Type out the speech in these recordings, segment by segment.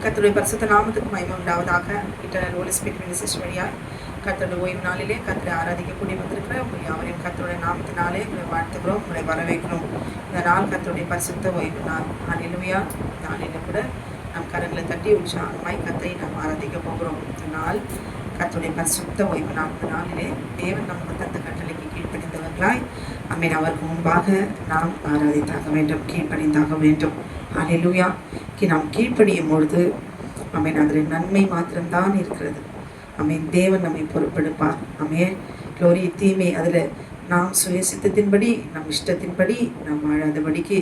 கர்த்தருடைய பரிசுத்த நாமத்துக்கு மகிமை உண்டாவதாக. இன்டர்னல் ஹோலி ஸ்பிரிட் மினிஸ்ட்ரி வழியாக கர்த்தருடைய ஓய்வு நாளிலே கர்த்தரை ஆராதிக்கக்கூடிய வந்திருக்கிற உங்களை யாவரையும் கர்த்தருடைய நாமத்தினாலே உங்களை வாழ்த்துகிறோம், உங்களை வரவேற்கிறோம். இந்த நாள் கர்த்தருடைய பரிசுத்த ஓய்வு நாள். ஹல்லேலூயா. நாளில் கூட நம் கரங்களை தட்டி உற்சாகமாய் கர்த்தரை நாம் ஆராதிக்க போகிறோம். இந்த நாள் கர்த்தருடைய பரிசுத்த ஓய்வு நாள். இந்த நாளிலே தேவன் நமக்கு தந்த கட்டளைக்கு கீழ்ப்படிந்தவர்களாய் அவருக்கு முன்பாக நாம் ஆராதித்தாக வேண்டும், கீழ்ப்படிந்தாக வேண்டும். ஹல்லேலூயா. நாம் கீழ்ப்படியும் பொழுது அதில் நன்மை மாத்திரம்தான் இருக்கிறது. தேவன் நம்மை பொறுப்பெடுப்பார். க்ளோரி. தீமை அதில் நாம் சுயசித்தத்தின்படி நம் இஷ்டத்தின்படி நாம் வாழாதபடிக்கு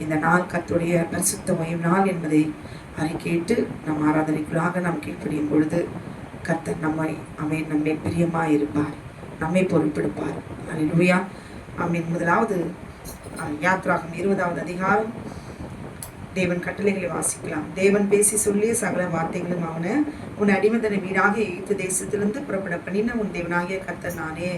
இந்த நாள் கர்த்தருடைய பரிசுத்த ஓய்வு நாள் என்பதை அறிக்கையிட்டு நம் ஆராதனைக்குள்ளாக நாம் கீழ்ப்படியும் பொழுது கர்த்தர் நம்மை பிரியமாக இருப்பார், நம்மை பொறுப்பெடுப்பார். ஹல்லேலூயா. முதலாவது யாத்ராகம் 20வது அதிகாரம் தேவன் கட்டளைகளை வாசிக்கலாம். தேவன் பேசி சொல்லிய சகல வார்த்தைகளும் அவனை உன் அடிமதனை வீடாகிய எகிப்து தேசத்திலிருந்து புறப்பட பண்ணின உன் தேவனாகிய கர்த்தர் நானே.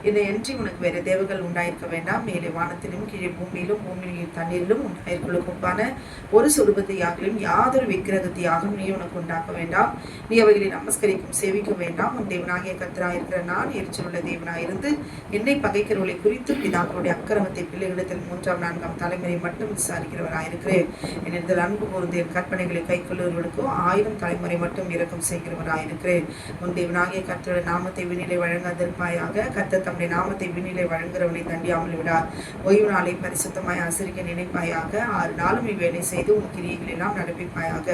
என்னை அன்றி உனக்கு வேறு தேவர்கள் உண்டாயிருக்க வேண்டாம். மேலே வானத்திலும் கீழே பூமியிலும் பூமியில் தண்ணீரிலும் உண்டாயிருக்குள்ள ஒப்பான ஒரு சொரூபத்தையாகலும் யாதொரு விக்கிரகத்தையாகவும் நீ உனக்கு உண்டாக்க வேண்டாம். நீ அவைகளை நமஸ்கரிக்கும் சேவிக்க வேண்டாம். உன் தேவனாகிய கர்த்தராயிருக்கிற நான் எரிச்சலுள்ள தேவனாயிருந்து என்னை பகைக்கிறவர்களை குறித்து பிதாக்களுடைய அக்கிரமத்தை பிள்ளைகளிடத்தில் 3ஆம் 4ஆம் தலைமுறை மட்டும் விசாரிக்கிறவராயிருக்கிறேன். என்னிடத்தில் அன்பு கூர்ந்து என் கற்பனைகளை கைக்கொள்ளுவர்களுக்கோ 1000 தலைமுறை மட்டும் இரக்கம் செய்கிறவராயிருக்கிறேன். உன் தேவனாகிய கர்த்தருடைய நாமத்தை விண்ணிலை வழங்காதிருப்பாயாக. கர்த்தர் தம்முடைய நாமத்தை விண்ணிலை வழங்குகிறவனை தண்டியாமல் விடார். ஓய்வு நாளை பரிசுத்தமாய் ஆசரிக்க நினைப்பாயாக. 6 நாளும் இவ்வேலை செய்து உன் கிரியைகள் எல்லாம் நடப்பிப்பாயாக.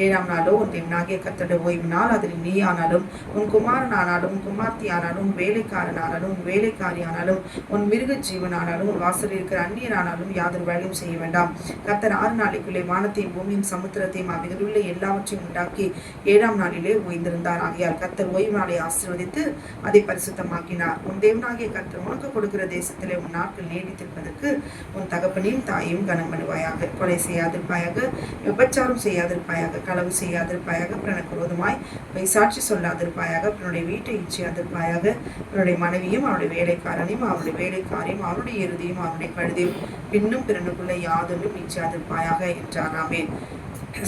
7ஆம் நாளோ உன் தேவனாகிய கர்த்தருடைய ஓய்வு நாள். அதில் நீ ஆனாலும் உன் குமாரன் ஆனாலும் உன் குமார்த்தி ஆனாலும் உன் வேலைக்காரன் ஆனாலும் உன் வேலைக்காரி ஆனாலும் உன் மிருக ஜீவன் ஆனாலும் உன் வாசலில் இருக்கிற அந்நியனானாலும் யாதொரு வேலையும் செய்ய வேண்டாம். கர்த்தர் 6 நாளைக்குள்ளே வானத்தையும் பூமியும் சமுத்திரத்தையும் அவைகளுள்ள எல்லாவற்றையும் உண்டாக்கி 7ஆம் நாளிலே ஓய்ந்திருந்தார். ஆகையால் கர்த்தர் ஓய்வு நாளை ஆசீர்வதித்து அதை பரிசுத்தமாக்கினார். உன் தேவனாகிய கர்த்தர் உனக்கு கொடுக்கிற தேசத்திலே உன் நாட்கள் நீடித்திருப்பதற்கு உன் தகப்பனையும் தாயையும் கனம் பண்ணுவாயாக. கொலை செய்யாதிருப்பாயாக, விபச்சாரம் செய்யாதிருப்பாயாக, களவு செய்யாதிருப்பாயாக, பிறனுக்கு விரோதமாய் சாட்சி சொல்லாதிருப்பாயாக, பிறனுடைய வீட்டை இச்சையாதிருப்பாயாக, பிறனுடைய மனைவியும் அவருடைய வேலைக்காரனையும் அவருடைய வேலைக்காரையும் அவருடைய இறுதியும் அவருடைய கழுதையும் பின்னும் பிறனுக்குள்ள யாதொன்றும் இச்சாதிருப்பாயாக என்றார். ஆமென்.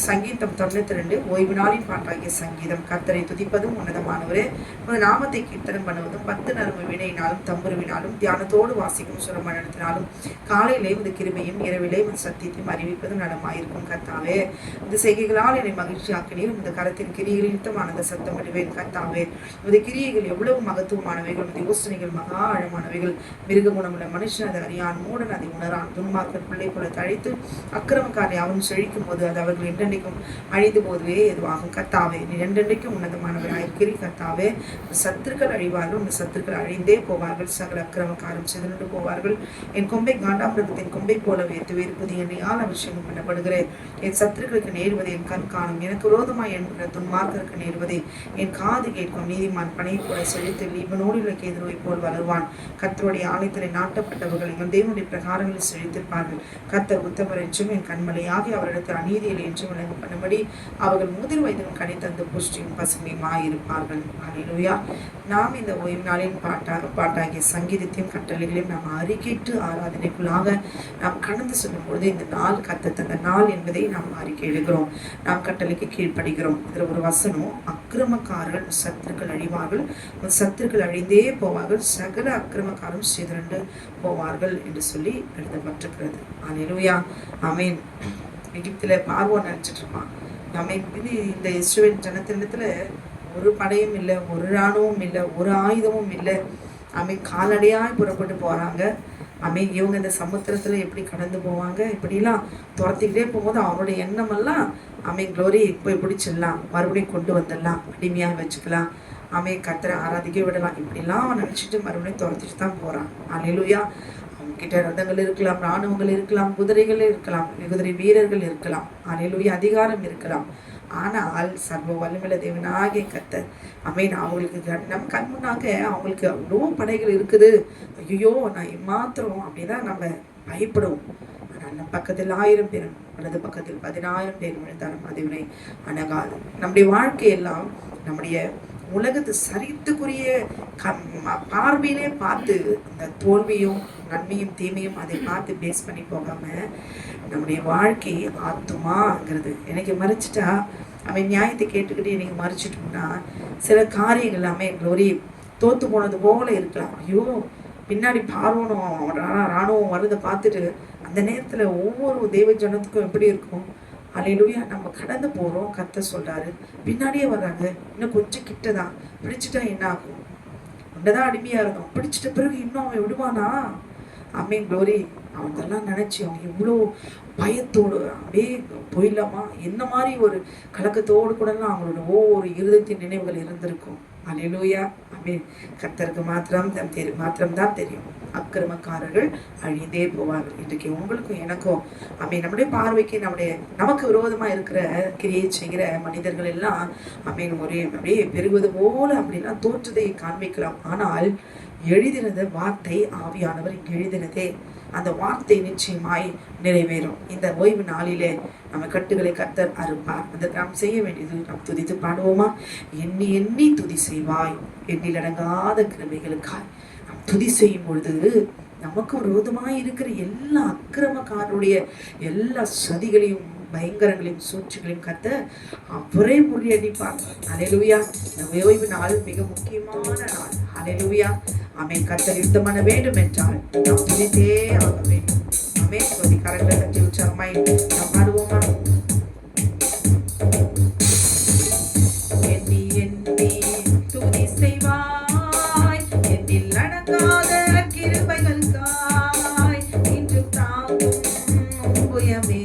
சங்கீதம் 92 ஓய்வு நாளின் பாட்டாகிய சங்கீதம். கர்த்தரை துதிப்பதும் உன்னதமானவரே, உமது நாமத்தை கீர்த்தனம் பண்ணுவதும் 10 நரம்பு வீணையினாலும் தம்புருவினாலும் தியானத்தோடு வாசிக்கும் சுரமண்டலத்தினாலும் காலையிலே உமது கிருபையும் இரவிலே உமது சத்தியத்தையும் அறிவிப்பதும் நடமாயிருக்கும். கர்த்தாவே, இந்த செய்கைகளால் என்னை மகிழ்ச்சியாக்கினீர். உமது கரத்தின் கிரியைகளில் யுத்தமானது சத்தம் விடுவேன். கர்த்தாவே, உமது கிரியைகள் எவ்வளவு மகத்துவமானவைகள், உமது யோசனைகள் மகா ஆழமானவைகள். மிருக குணமுள்ள மனுஷன் அதை அறியான், மூடன் அதை உணரான். துன்மார்க்கர் பிள்ளை போல தழைத்து அக்கிரமக்காரை அவன் செழிக்கும் போது அது அவர்கள் என்றென்றைக்கும் அழிந்து போதுவே எதுவாகும். கர்த்தாவே, நீ என்றென்றைக்கும் உன்னதமானவராயிருக்கிறீர். கர்த்தாவே, சத்துருக்கள் அழிவார்கள், உன் சத்துருக்கள் அழிந்தே போவார்கள். சகல அக்கிரமக்காரும் சிதறுண்டு போவார்கள். என் கொம்பை காண்டாமிருகத்தின் கொம்பை போல உயர்த்துவேன். புதிய எண்ணெயால் அபிஷேகம் பண்ணப்படுகிறேன். என் சத்துருக்களுக்கு நேர்வதை என் கண் காணும். எனக்கு விரோதமாய் என்கிற துன்மார்க்கருக்கு நேர்வதை என் காது கேட்கும். நீதிமான் பனை போல செழித்து லீபனோடு உள்ள கேதுருவை போல் வளருவான். கர்த்தருடைய ஆலயத்திலே நாட்டப்பட்டவர்கள் எங்கள் தேவனுடைய பிரகாரங்களில் செழித்திருப்பார்கள். கர்த்தர் உத்தமர் என்றும் என் கண்மலையாகி அவரிடத்தில் அநீதியில் என்று விளங்க பண்ணும்படி அவர்கள் முதிர் வயதிலும் கனித்தந்து புஷ்டியும் பசுமையுமாயிருப்பார்கள். ஹல்லேலூயா. நாம் இந்த ஓய்வு நாளின் பாட்டாகிய சங்கீதத்தையும் கட்டளைகளையும் நாம் அறிக்கையிட்டு ஆராதனைக்குள்ளாக நாம் கடந்து சொல்லும் பொழுது இந்த நாள் கர்த்தர் தந்த நாள் என்பதை நாம் அறிக்கை எழுகிறோம். நாம் கட்டளைக்கு கீழ்ப்படுகிறோம். இதில் ஒரு வசனம், அக்கிரமக்காரர்கள் சத்துருக்கள் அழிவார்கள், சத்துருக்கள் அழிந்தே போவார்கள், சகல அக்கிரமக்காரும் சிதறண்டு போவார்கள் என்று சொல்லி எழுதப்பட்டிருக்கிறது. ஹல்லேலூயா. ஆமென். எகிப்தில் பார்வோன் நினச்சிட்டு இருப்பான். இந்த இஸ்ரவேல் ஜனத்தினிடத்துல ஒரு படையும் இல்லை, ஒரு இராணுவம் இல்லை, ஒரு ஆயுதமும் இல்லை. கால்நடையாய் புறப்பட்டு போகிறாங்க. இவங்க இந்த சமுத்திரத்தில் எப்படி கடந்து போவாங்க, இப்படிலாம் துரத்திக்கிட்டே போகும்போது அவனுடைய எண்ணமெல்லாம் க்ளோரி போய் பிடிச்சிடலாம், மறுபடியும் கொண்டு வந்துடலாம், அடிமையாக வச்சுக்கலாம், கர்த்தரை ஆராதிக்க விடலாம், இப்படிலாம் அவன் நினச்சிட்டு மறுபடியும் துரத்திட்டு தான் போகிறான். ஹல்லேலூயா. கிட்ட ரதங்கள் இருக்கலாம், இராணுவங்கள் இருக்கலாம், குதிரைகள் இருக்கலாம், குதிரை வீரர்கள் இருக்கலாம், ஹல்லேலூயா, அதிகாரம் இருக்கலாம். ஆனால் சர்வ வல்லமையுள்ள தேவனாகிய கர்த்தர் அவங்களுக்கு நம்ம கண் முன்னாக அவங்களுக்கு அவ்வளோ படைகள் இருக்குது. ஐயோ, நான் ஏமாத்திரம் அப்படிதான் நம்ம பயப்படுவோம். ஆனால் நம்ம பக்கத்தில் 1000 பேர், வலது பக்கத்தில் 10000 பேர் விழுந்தாலும் அதுவினை அணகாது. நம்முடைய வாழ்க்கையெல்லாம் நம்முடைய உலகத்தை சரித்துக்குரிய பார்வையிலே பார்த்து இந்த தோல்வியும் நன்மையும் தீமையும் அதை பார்த்து பேஸ் பண்ணி போகாம நம்முடைய வாழ்க்கை ஆத்துமாங்கிறது எனக்கு மறைச்சிட்டா அவன் நியாயத்தை கேட்டுக்கிட்டு எனக்கு மறைச்சிட்டோம்னா சில காரியங்கள் எல்லாமே க்ளோரி தோத்து போனது போல இருக்கலாம். ஐயோ பின்னாடி பார்வனும் ராணுவம் வரதை பார்த்துட்டு அந்த நேரத்தில் ஒவ்வொரு தெய்வ ஜனத்துக்கும் எப்படி இருக்கும்? அல்லேலூயா. நம்ம கடந்து போகிறோம், கர்த்தர் சொல்கிறாரு, பின்னாடியே வர்றாங்க, இன்னும் கொஞ்சம் கிட்டதான், பிடிச்சிட்டா என்ன ஆகும்? உண்டதான் அடிமையாக இருந்தோம், பிடிச்சிட்ட பிறகு இன்னும் அவன் விடுவானா? ஆமென் க்ளோரி. அவங்கெல்லாம் நினச்சி அவங்க இவ்வளோ பயத்தோடு அப்படியே போயிடலாமா என்ன மாதிரி ஒரு கலக்கத்தோடு கூடலாம் அவங்களோட ஒவ்வொரு இருதயத்தின் நினைவுகள் இருந்திருக்கும். அல்லேலூயா. ஆமென். கர்த்தருக்கு மாத்திரம்தான் தெரியும். அக்கிரமக்காரர்கள் அழிந்தே போவார்கள். இன்றைக்கு உங்களுக்கும் எனக்கும் ஆமென் நம்முடைய பார்வைக்கு நமக்கு விரோதமாக இருக்கிற கிரியை செய்கிற மனிதர்கள் எல்லாம் ஆமென் ஒரே அப்படியே பெருகுவது போல அப்படிலாம் தோற்றத்தை காண்பிக்கலாம். ஆனால் எழுதினது வார்த்தை ஆவியானவர் எழுதினதே அந்த வார்த்தை நிச்சயமாய் நிறைவேறும். இந்த ஓய்வு நாளிலே நம்ம கட்டுகளை கர்த்தர் அறுப்பார். அதற்கு நாம் செய்ய வேண்டியது நாம் துதித்து பாடுவோமா? எண்ணி எண்ணி துதி செய்வாய் எண்ணில் அடங்காத கிருமைகளுக்காய். நாம் துதி செய்யும் பொழுது நமக்கு விரோதமாய் இருக்கிற எல்லா அக்கிரமக்காரருடைய எல்லா சதிகளையும் பயங்கரங்களையும் சூழ்ச்சிகளையும் கர்த்தர் அவரே முறியடிப்பார். அல்லேலூயா. இந்த ஓய்வு நாள் மிக முக்கியமான நாள். அல்லேலூயா. ஆமென். கர்த்தர் யுத்தம் பண்ண வேண்டும் என்றால் நாம் துதித்தே ஆக வேண்டும். ஆமென். சொல்லி கரங்களை தட்டி உற்சாகமாய் நாம் பாடுவோமா? எண்ணி எண்ணி துதி செய்வாய் எண்ணில் அடங்காத கிருபைகளுக்காய் இன்று தாங்கும் புயமே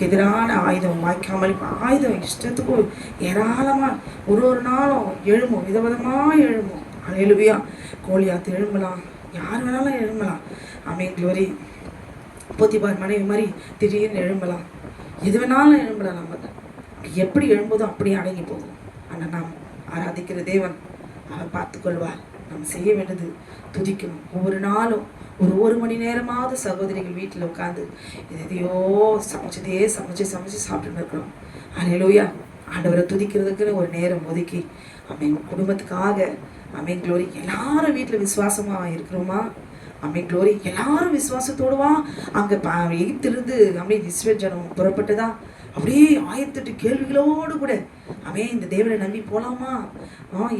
எதிரான ஆயுதம் வாய்க்காமல் ஆயுதம் இஷ்டத்துக்கு ஏராளமாக ஒரு நாளும் எழும்பும், விதவிதமாக எழும்பும். அல்லேலூயா. கோலியாத்து எழும்பலாம், யார் வேணாலும் எழும்பலாம். ஆமென். க்ளோரி. போத்திபார் மனைவி மாதிரி திடீர்னு எழும்பலாம், எது வேணாலும் எழும்பலாம். நம்ம எப்படி எழும்போதோ அப்படியே அடங்கி போகும். ஆனால் நாம் ஆராதிக்கிற தேவன் அவர் பார்த்துக்கொள்வார். நாம் செய்ய வேண்டியது துதிக்கணும். ஒவ்வொரு நாளும் ஒரு மணி நேரமாவது சகோதரிகள் வீட்டில் உட்காந்து எதையோ சமைச்சு சாப்பிட்டுன்னு இருக்கிறோம். அல்லேலூயா. ஆண்டவரை துதிக்கிறதுக்குன்னு ஒரு நேரம் ஒதுக்கி ஆமென் குடும்பத்துக்காக ஆமென் க்ளோரி எல்லாரும் வீட்டில் விசுவாசமாக இருக்கிறோமா? ஆமென் க்ளோரி. எல்லாரும் விசுவாசத்தோடுவா அங்கே எகிப்திலிருந்து ஆமென் இஸ்ரவேல் ஜனம் புறப்பட்டுதா அப்படியே 1008 கேள்விகளோடு கூட அவன் இந்த தேவனை நம்பி போகலாமா,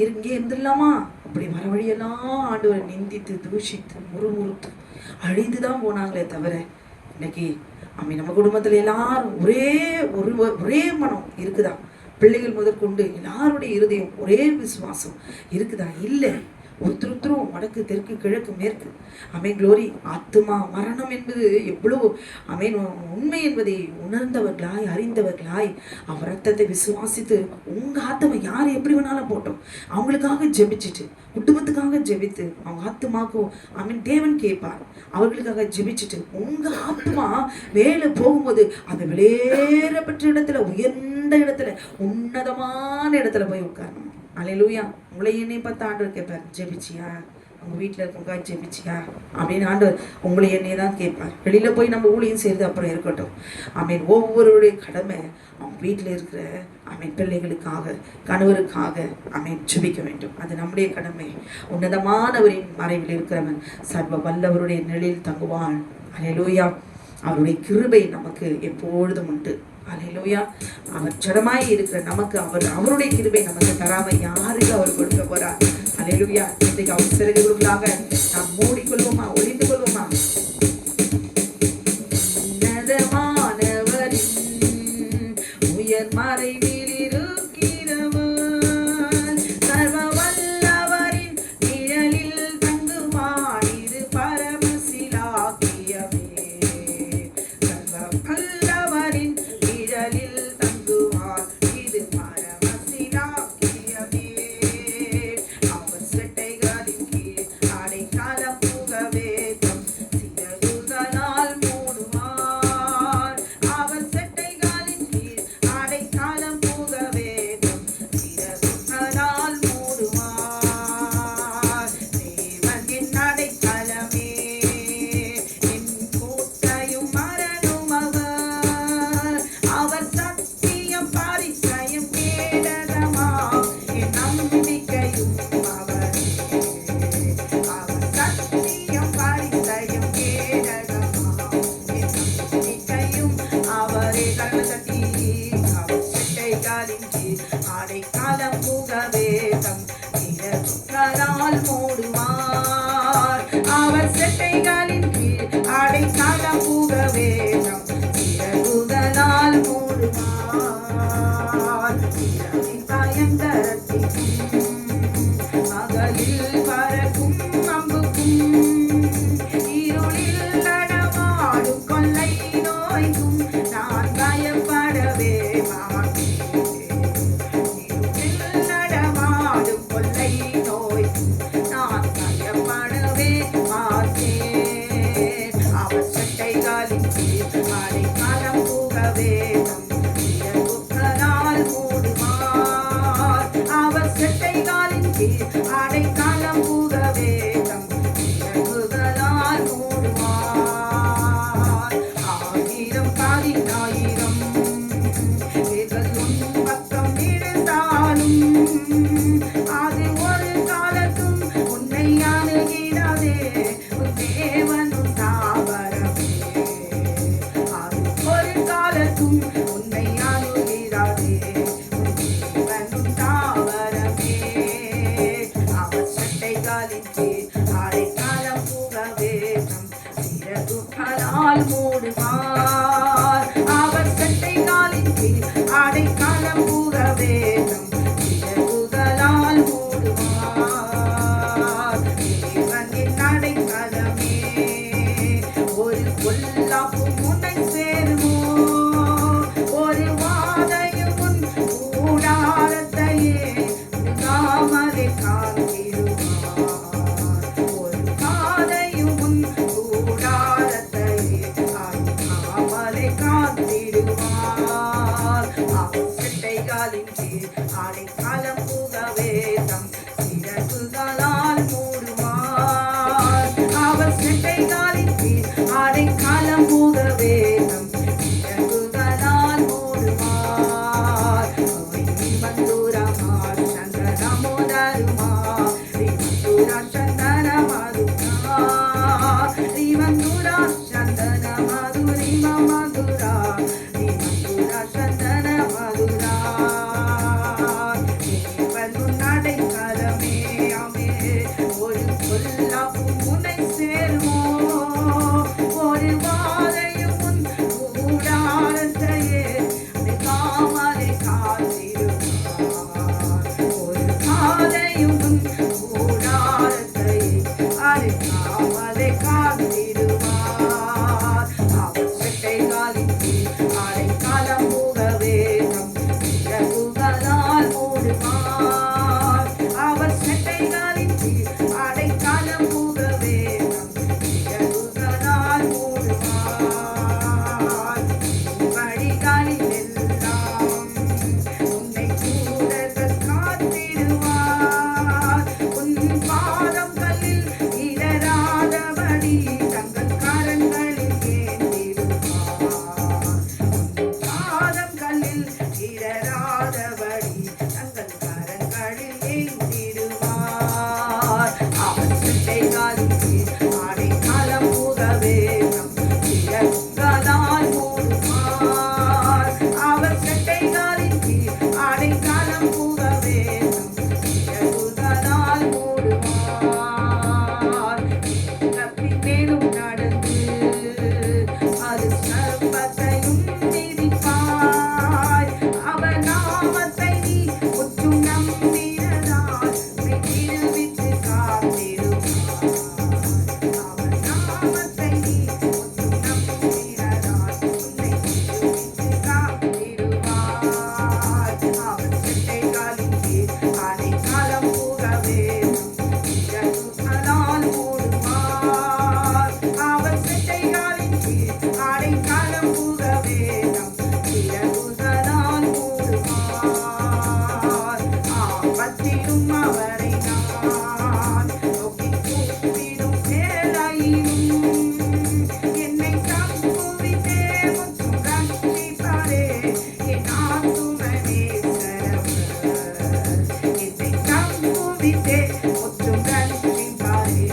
இங்கே இருந்துடலாமா, அப்படி வர வழியெல்லாம் ஆண்டவரை நிந்தித்து தூஷித்து முறுமுறுத்து அழிந்து தான் போனாங்களே தவிர, இன்னைக்கு அவன் நம்ம குடும்பத்தில் எல்லாரும் ஒரே மனம் இருக்குதா? பிள்ளைகள் முதற்கொண்டு எல்லாருடைய இருதயம் ஒரே விசுவாசம் இருக்குதா? இல்லை. ஒருத்தரும் வடக்கு தெற்கு கிழக்கு மேற்கு ஆமென் க்ளோரி. ஆத்துமா மரணம் என்பது எவ்வளவு ஆமென் உண்மை என்பதை உணர்ந்தவர்களாய் அறிந்தவர்களாய் அவர் ரத்தத்தை விசுவாசித்து உங்க ஆத்மா யார் எப்படி வேணாலும் போட்டோம் அவங்களுக்காக ஜெபிச்சுட்டு குடும்பத்துக்காக ஜெபித்து அவங்க ஆத்மாக்கும் ஆமென் தேவன் கேட்பார். அவர்களுக்காக ஜெபிச்சுட்டு உங்க ஆத்மா மேலே போகும்போது அந்த வெளியேறப்பட்ட இடத்துல உயர்ந்த இடத்துல உன்னதமான இடத்துல போய் உட்காரணும். அல்லேலூயா. உங்களை என்னை பார்த்து ஆண்டவர் கேட்பார், ஜெபிச்சியா? உங்கள் வீட்டில் இருக்கவங்க ஜெபிச்சியா அப்படின்னு ஆண்டவர் உங்களை என்னையே தான் கேட்பார். வெளியில் போய் நம்ம ஊழியம் செய்கிறது அப்புறம் இருக்கட்டும். ஆமீன். ஒவ்வொருடைய கடமை அவங்க வீட்டில் இருக்கிற ஆமீன் பிள்ளைகளுக்காக கணவருக்காக ஆமீன் ஜெபிக்க வேண்டும். அது நம்முடைய கடமை. உன்னதமானவரின் மறைவில் இருக்கிறவன் சர்வ வல்லவருடைய நிலையில் தங்குவான். அல்லேலூயா. அவருடைய கிருபை நமக்கு எப்பொழுதும் உண்டு. அல்லேலூயா. அவர் ஜடமாய் இருக்கிற நமக்கு அவருடைய கிருபை நமக்கு தராம யாருக்கு அவர் கொடுக்க போறார்? அல்லேலூயா. இன்றைக்கு அவர் சிறகுகளுக்காக நாம் மூடிக்கொள்வோமா, ஒளிந்து கொள்வோமா? உன்னதமானவரின் உயர் மறைவில் இருக்கிறவன் சர்வ வல்லவரின் நிழலில் தங்குவான். இது பரமசிலாக்கியமே. சர்வ வல்லவரின் நிழலில் தங்குவான். இது பரமசிலாக்கியமே. அவர் செட்டைகளின் கீழ் அடைக்கலம் புகவே தம் சிறகுகளால் மூடுவார். அவர் செட்டைகளின் கீழ் அடைக்கலம் புகவே தம் சிறகுகளால் மூடுவார். தேவன் என் அடைக்கலமே, என் கோட்டையும் மரணும் அவர். அவர் சத்தியம் பரிச்சயம் கேடகமா, என் நம்பிக்கையும் அவரே. அவர் சத்தியம் பரிச்சயம் கேடகமா, என் நம்பிக்கையும் அவரே. கரங்களை தட்டி அவர் செட்டைகளின் கீழ் அடைக்கலம் புகவே தம் சிறகுகளால் மூடுவார். அவர் செட்டைகளின் கீழ் அடைக்கலம் புகவே தம் சிறகுகளால் மூடுவார். இரவின் பயங்கரத்திற்கும் பகலில் பறக்கும் அம்புக்கும் இருளில் நடமாடும் கொள்ளை நோய்க்கும் நான் பயப்படவே மாட்டேன். இருளில் நடமாடும் கொள்ளை நோய்க்கும் நான் பயப்படவே மாட்டேன். அவர் சட்டைகளின் கீழ் அடைக்கலம் புகவே தம் சிறகுகளால் மூடுவார். அவர் சட்டைகளின் கீழ் அடைக்கலம் புகவே தம் சிறகுகளால் மூடுவார். 1000 10,000 பேர்கள் உன் பக்கம் விழுந்தாலும் அது ஒரு காலத்தும் உன்னை அணுகிடாதே. உன் தேவனும் தாவரமே, அது ஒரு காலத்தும் உன்னை அணுகிடாதே. உன் தேவனும் தாவரமே. அவர் சட்டைகளின் கீழ் அடைக்கலம் புகவே தம் சிறகுகளால் மூடுவார். அவர் சட்டைகளின் கீழ் அடைக்கலம் புகவே தம் சிறகுகளால் மூடுவார். தேவன் என் அடைக்கலமே, ஒரு பொல்லாப்பும் உன்னை சேருமோ. அவர் செட்டைகளின் கீழ் அடைக்கலம் புகவே தம் சிறகுகளால் மூடுவார். அவர் செட்டைகளின் கீழ் அடைக்கலம் புகவே தம் சிறகுகளால் மூடுவார். அவை மந்தூரமார் சந்தனமுதருமா ரிமந்தூரா சந்தன மதுரா ரிமந்தூரா சந்தன மதுரி மதுரா ரிமந்தூரா சந்தன மதுரா தேவன் அடைக்கலமே அமே ஒரு கொல்லாப்பும் உன்னை சேருமோ ஒரு வாதையும் உன் கூடாரத்தையே காமலை காத்திருப்பார். ஒரு வாதையும் உன் கூடாரத்தையே காமலை காத்திடுவார். அவர் செட்டைகளின் கீழ் அடைக்கலம் புகவே தம் சிறகுகளால் மூடுவார். அவர் செட்டைகளின் கீழ் அடைக்கலம் புகவே தம் சிறகுகளால் மூடுவார். வழிகளில் எல்லாம் உன்னை தூதர்கள் காத்திடுவார். உன் பாதம் கல்லில் இடராதபடி தங்கள் கரங்களில் ஏந்திடுவார். உன் பாதம் கல்லில் இடராதபடி தங்கள் கரங்களில் ஏந்திடுவார். அவர் செட்டைகளின் கீழ் அடைக்கலம் புகவே தம் சிறகுகளால் மூடுவார். அவர் செட்டைகளின் கீழ் அடைக்கலம் புகவே தம் சிறகுகளால் மூடுவார். கற்பின் மேலும் நடந்து அது சர்ப்பத்தையும் மிதிப்பாய். அவர் நாமத்தை நீ முற்றும் நம்பினதால் உன்னை விடுவித்து காத்திடுவார். அவர் நாமத்தை நீ முற்றும் நம்பினதால் உன்னை விடுவித்து காத்திடுவார். அவர் செட்டைகளின் கீழ் அடைக்கலம் புகவே தம் சிறகுகளால் மூடுவார். அவர் செட்டைகளின் கீழ் அடைக்கலம் புகவே தம் சிறகுகளால் மூடுவார். ஆபத்திலும் அவரை நான் நோக்கி கூப்பிடும் வேளையிலும் என்னை தப்புவித்தே முற்றும் ரட்சிப்பாரே என் ஆத்துமனே சரவர். என்னை தப்புவித்தே முற்றும் ரட்சிப்பாரே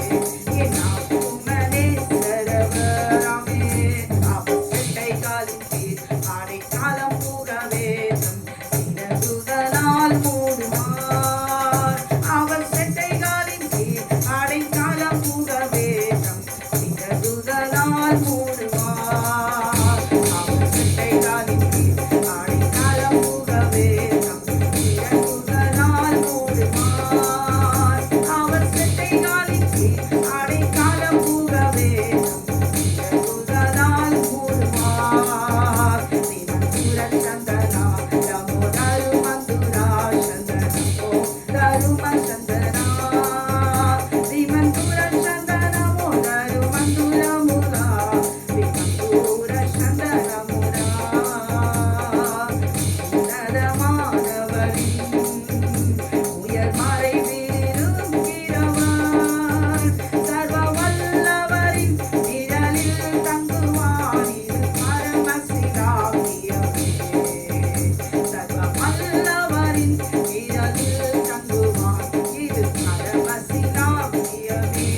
என் ஆத்துமனே சரவர். ஆமென். அவர் செட்டைகளின் கீழ் அடைக்கலம் புகவே தம் சிறகுகளால் மூடுவார். அவர் செட்டைகளின் கீழ் அடைக்கலம் புகவே தம் சிறகுகளால் மூடுவார். அவர் செட்டைகளின் கீழ் அடைக்கலம் புகவே தம் சிறகுகளால் மூடுவார். அவர் செட்டைகளின் கீழ் அடைக்கலம் புகவே தம் சிறகுகளால் மூடுவார். ரிமந்தூர சந்தனா நமோ தருமந்துரா சந்தனமோ தரும சந்தனா ரிமந்தூர சந்தனமோ தருமந்துரமுரா ரிமந்தூர சந்தனமுரா உன்னதமானவரின் உயர் மறைவில் இருக்கிறவர். சர்வ வல்லவரின் நிழலில் தங்குவார். இது பரமசிலாக்கியமே. சர்வ வல்லவரின் நிழலில் தங்குவார். இது பரமசிலாக்கியமே.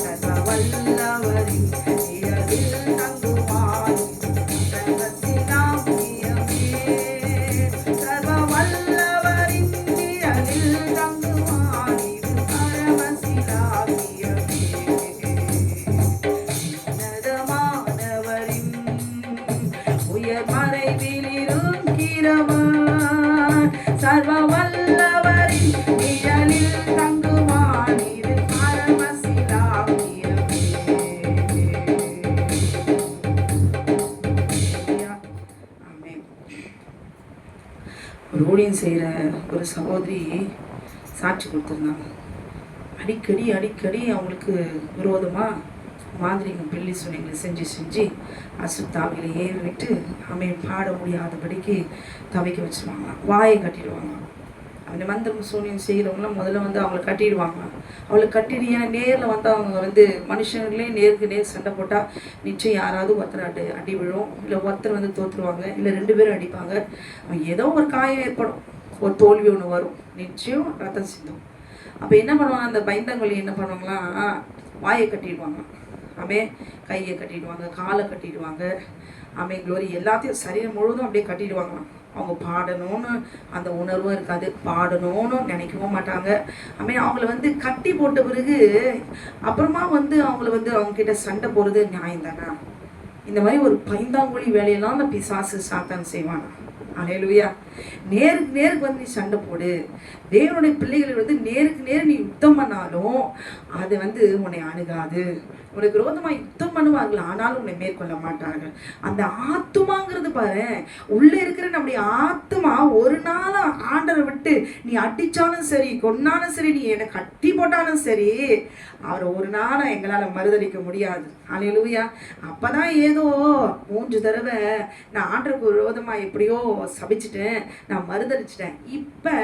சர்வ வல்லவரின் நிழலில் தங்குவார். பரமசிலாக்கியமே. சர்வ வல்லவரின் நிழலில் தங்குவார். இது பரமசிலாக்கியமே. உன்னதமானவரின் உயர் மறைவில் இருக்கிறவர். சர்வ வல்லவரின் நிழலில் தங்குவார். இது பரமசிலாக்கியமே. ஆமென். ஒரு ஊழியம் செய்கிற ஒரு சகோதரி சாட்சி கொடுத்துருந்தாங்க. அடிக்கடி அவங்களுக்கு விரோதமாக மாந்திரிகம் பில்லி சுனைகளை செஞ்சு செஞ்சு அசுத்தாவில ஏறி விட்டு பாட முடியாதபடிக்கு தவிக்க வச்சுருவாங்க, வாயை கட்டிடுவாங்க. அந்த மந்திரம் சூனியம் செய்கிறவங்களாம் முதல்ல அவங்கள கட்டிடுவாங்க. அவளை கட்டிடு, ஏன்னா நேரில் அவங்க மனுஷங்களே நேருக்கு நேர் சண்டை போட்டால் நிச்சயம் யாராவது ஒருத்தர் அடி விழும், இல்லை ஒருத்தர் தோற்றுருவாங்க, இல்லை 2 பேரும் அடிப்பாங்க. ஏதோ ஒரு காயம் ஏற்படும், ஒரு தோல்வி ஒன்று வரும், நிச்சயம் ரத்தம் சிந்தும். அப்போ என்ன பண்ணுவாங்க, அந்த பயந்தங்கொழி என்ன பண்ணுவாங்களாம், வாயை கட்டிடுவாங்க, கையை கட்டிடுவாங்க, காலை கட்டிடுவாங்க, க்ளோரி எல்லாத்தையும் சரீரம் முழுவதும் அப்படியே கட்டிடுவாங்களாம். அவங்க பாடணும்னு அந்த உணர்வும் இருக்காது, பாடணும்னு நினைக்கவும் மாட்டாங்க. அவங்கள கட்டி போட்ட பிறகு அப்புறமா அவங்கள அவங்க கிட்ட சண்டை போடுறது நியாயம் தானே? இந்த மாதிரி ஒரு பைந்தாங்குழி வேலையெல்லாம் அந்த பிசாசு சாத்தான் செய்வானா? அல்லேலூயா. நேருக்கு நீ சண்டை போடு. தேவனுடைய பிள்ளைகளை நேருக்கு நேர் நீ யுத்தம் பண்ணாலும் அது உன்னை அணுகாது. உனக்கு விரோதமா யுத்தம் பண்ணுவார்கள், ஆனாலும் உன்னை மேற்கொள்ள மாட்டார்கள். அந்த ஆத்துமாங்கிறது பாரு, உள்ள இருக்கிற நம்முடைய ஆத்துமா ஒரு நாள் ஆண்டரை விட்டு நீ அடிச்சாலும் சரி, கொன்னாலும் சரி, நீ என்னை கட்டி போட்டாலும் சரி, அவரை ஒரு நாள் எங்களால் மறுதளிக்க முடியாது. அல்லேலூயா. அப்பதான் ஏதோ 3 தடவை நான் ஆண்டருக்கு விரோதமா எப்படியோ சபிச்சிட்டேன், நான் மறுதளிச்சிட்டேன். இப்ப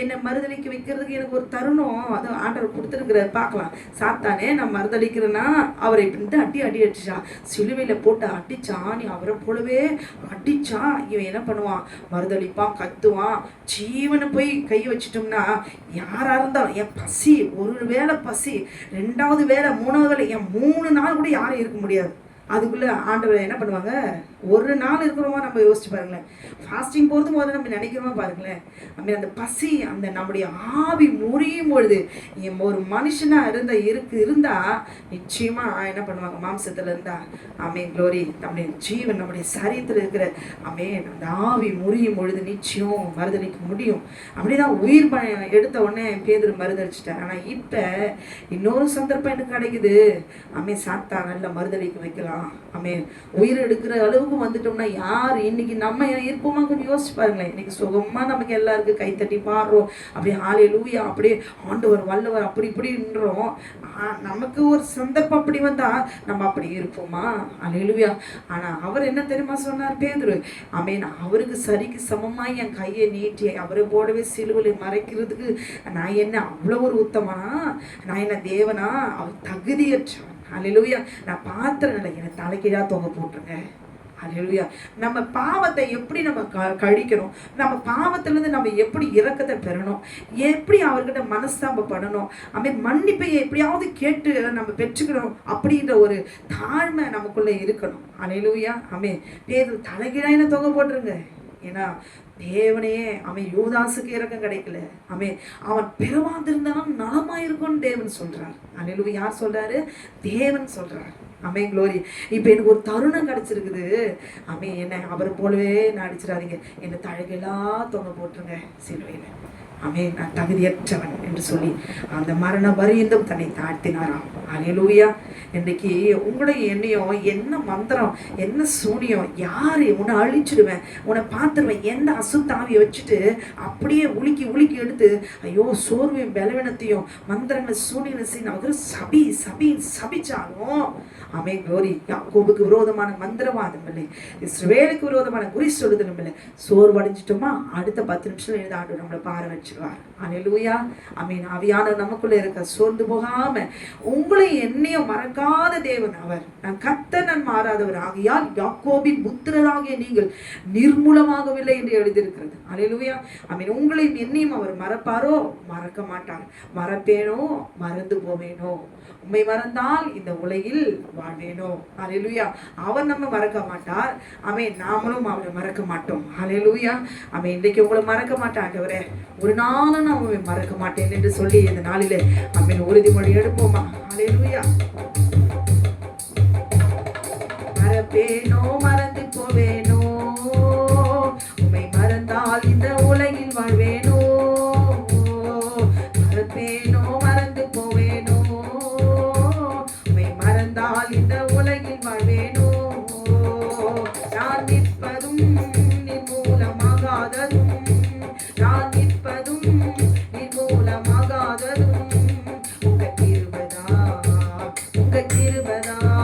என்னை மறுதளிக்க வைக்கிறதுக்கு எனக்கு ஒரு தருணம் அது ஆண்டவர் கொடுத்துருக்கிற பார்க்கலாம். சாத்தானே நான் மறுதளிக்கிறேன்னா அவரை அடி அடிச்சா, சிலுவையில் போட்டு அடிச்சான், நீ அவரை போலவே அடிச்சா இவன் என்ன பண்ணுவான், மறுதளிப்பான், கத்துவான். ஜீவனை போய் கை வச்சிட்டோம்னா யாரா இருந்தாலும் என் பசி, ஒரு வேளை பசி, 2வது வேளை, 3வது வேளை, என் 3 நாள் கூட யாரும் இருக்க முடியாது. அதுக்குள்ளே ஆண்டவர் என்ன பண்ணுவாங்க, ஒரு நாள் இருக்கிறோமா நம்ம யோசிச்சு பாருங்களேன். ஃபாஸ்டிங் போகிறது முதல்ல நம்ம நினைக்கிறோமா பாருங்களேன். அந்த பசி, அந்த நம்முடைய ஆவி முறியும் பொழுது ஒரு மனுஷனாக இருந்தால் நிச்சயமாக என்ன பண்ணுவாங்க, மாம்சத்தில் இருந்தால் க்ளோரி, நம்முடைய ஜீவன், நம்முடைய சரீரத்தில் இருக்கிற அந்த ஆவி முறியும் பொழுது நிச்சயம் மறுதளிக்க முடியும். அப்படிதான் உயிர் எடுத்த உடனே பேதுரு மறுதளிச்சிட்டேன். ஆனால் இப்போ இன்னொரு சந்தர்ப்பம் எனக்கு கிடைக்குது. சாத்தா நல்லா மறுதளிக்க வைக்கலாம். உயிர் எடுக்கிற அளவுக்கு வந்துட்டோம்னா யார் இன்னைக்கு நம்ம இருப்போமா கொஞ்சம் யோசிச்சு பாருங்களேன். இன்னைக்கு சுகமா நமக்கு எல்லாருக்கும் கைத்தட்டி பாடுறோம், அப்படியே ஹல்லேலூயா, அப்படியே ஆண்டவர் வல்லவர் அப்படி இப்படின்றோம். நமக்கு ஒரு சந்தர்ப்பம் அப்படி வந்தா நம்ம அப்படி இருப்போமா? ஹல்லேலூயா. ஆனா அவர் என்ன தெரியுமா சொன்னார் பேதுரு, அவருக்கு சரிக்கு சமமா என் கையை நீட்டி அவரை போடவே சிலுவையை மறைக்கிறதுக்கு நான் என்ன அவ்வளவு ஒரு உத்தமனா, நான் என்ன தேவனா? அவர் தகுதியற்றவன். அல்லேலூயா. நான் பாத்திரம் என்னை தலைக்கீழா தொங்க போட்டுருங்க. அல்லேலூயா. நம்ம பாவத்தை எப்படி நம்ம கழிக்கணும், நம்ம பாவத்திலிருந்து நம்ம எப்படி இரக்கத்தை பெறணும், எப்படி அவர்கிட்ட மனஸ்தாபப்படணும், மன்னிப்பை எப்படியாவது கேட்டு நம்ம பெற்றுக்கணும் அப்படின்ற ஒரு தாழ்மை நமக்குள்ள இருக்கணும். அல்லேலூயா. பேதுரு தலைகீழா என்ன தொங்க போட்டுருங்க. ஏன்னா தேவனையே யூதாசுக்கு இறக்கம் கிடைக்கல, அவன் பிறவாதிருந்தாலும் நலமாயிருக்கும்னு தேவன் சொல்றார். அல்லேலூயா. யார் சொல்றாரு? தேவன் சொல்றார். க்ளோரி. இப்போ எனக்கு ஒரு தருணம் கிடைச்சிருக்குது. என்ன அவரை போலவே நான் அடிச்சிடாதீங்க, என்னை தழகெல்லாம் தொங்க போட்டுருங்க சிலுவையில். நான் தகுதியற்றவன் என்று சொல்லி அந்த மரண பரியந்தம் தன்னை தாழ்த்தினாராம். அல்லேலூயா. இன்றைக்கு உங்களுடைய எண்ணையும் என்ன மந்திரம், என்ன சூனியம், யாரு உன்னை அழிச்சிடுவேன், உன்னை பார்த்துருவேன், எந்த அசுத்தாவியை வச்சுட்டு அப்படியே உலுக்கி எடுத்து ஐயோ சோர்வையும் பலவீனத்தையும் மந்திரங்களை சூனியங்களை செய்ய சபிச்சாலும் க்ளோரி. யாக்கோபுக்கு விரோதமான மந்திரவாதம் இல்லை, இஸ்ரவேலுக்கு விரோதமான குறி சொல்லுதலும் இல்லை. சோர்வடைஞ்சிட்டோமா அடுத்த 10 நிமிஷம் எழுத ஆண்டு நம்மளை பார வச்சிருவார். அல்லேலூயா. ஆவியானவர் நமக்குள்ள இருக்க. சோர்ந்து போகாம உங்களை என்னையும் மறக்காத தேவன் அவர். நான் கர்த்தர், நான் மாறாதவர் ஆகியால் யாக்கோபின் புத்திரராகிய நீங்கள் நிர்மூலமாகவில்லை என்று எழுதியிருக்கிறது. அல்லேலூயா. உங்களையும் என்னையும் அவர் மறப்பாரோ? மறக்க மாட்டார். மறப்பேனோ? மறந்து போவேனோ? உண்மை மறந்தால் இந்த உலகில் வாழ்வேனோ? அல்லேலூயா. அவர் நம்ம மறக்க மாட்டார். நாமளும் அவரை மறக்க மாட்டோம். அல்லேலூயா. இன்றைக்கு உங்களை மறக்க மாட்டாண்டவரே, ஒரு நாளும் நான் உண்மை மறக்க மாட்டேன் என்று சொல்லி இந்த நாளிலே உறுதிமொழி எடுப்போமா? அல்லேலூயா. மறப்பேனோ? மறந்து போவேனோ? உண்மை மறந்தால் இந்த உலகில் வாழ்வேனோ? மறப்பேனோ? மறந்து போவேனோ? உண்மை மறந்தால் இந்த உலகில் வாழ்வேனோ? நான் நிற்பதும் நிர்மூலமாகாததும், நான் நிற்பதும் நிர்மூலமாகாததும் உங்க கிருபைதான், உங்க கிருபைதான்.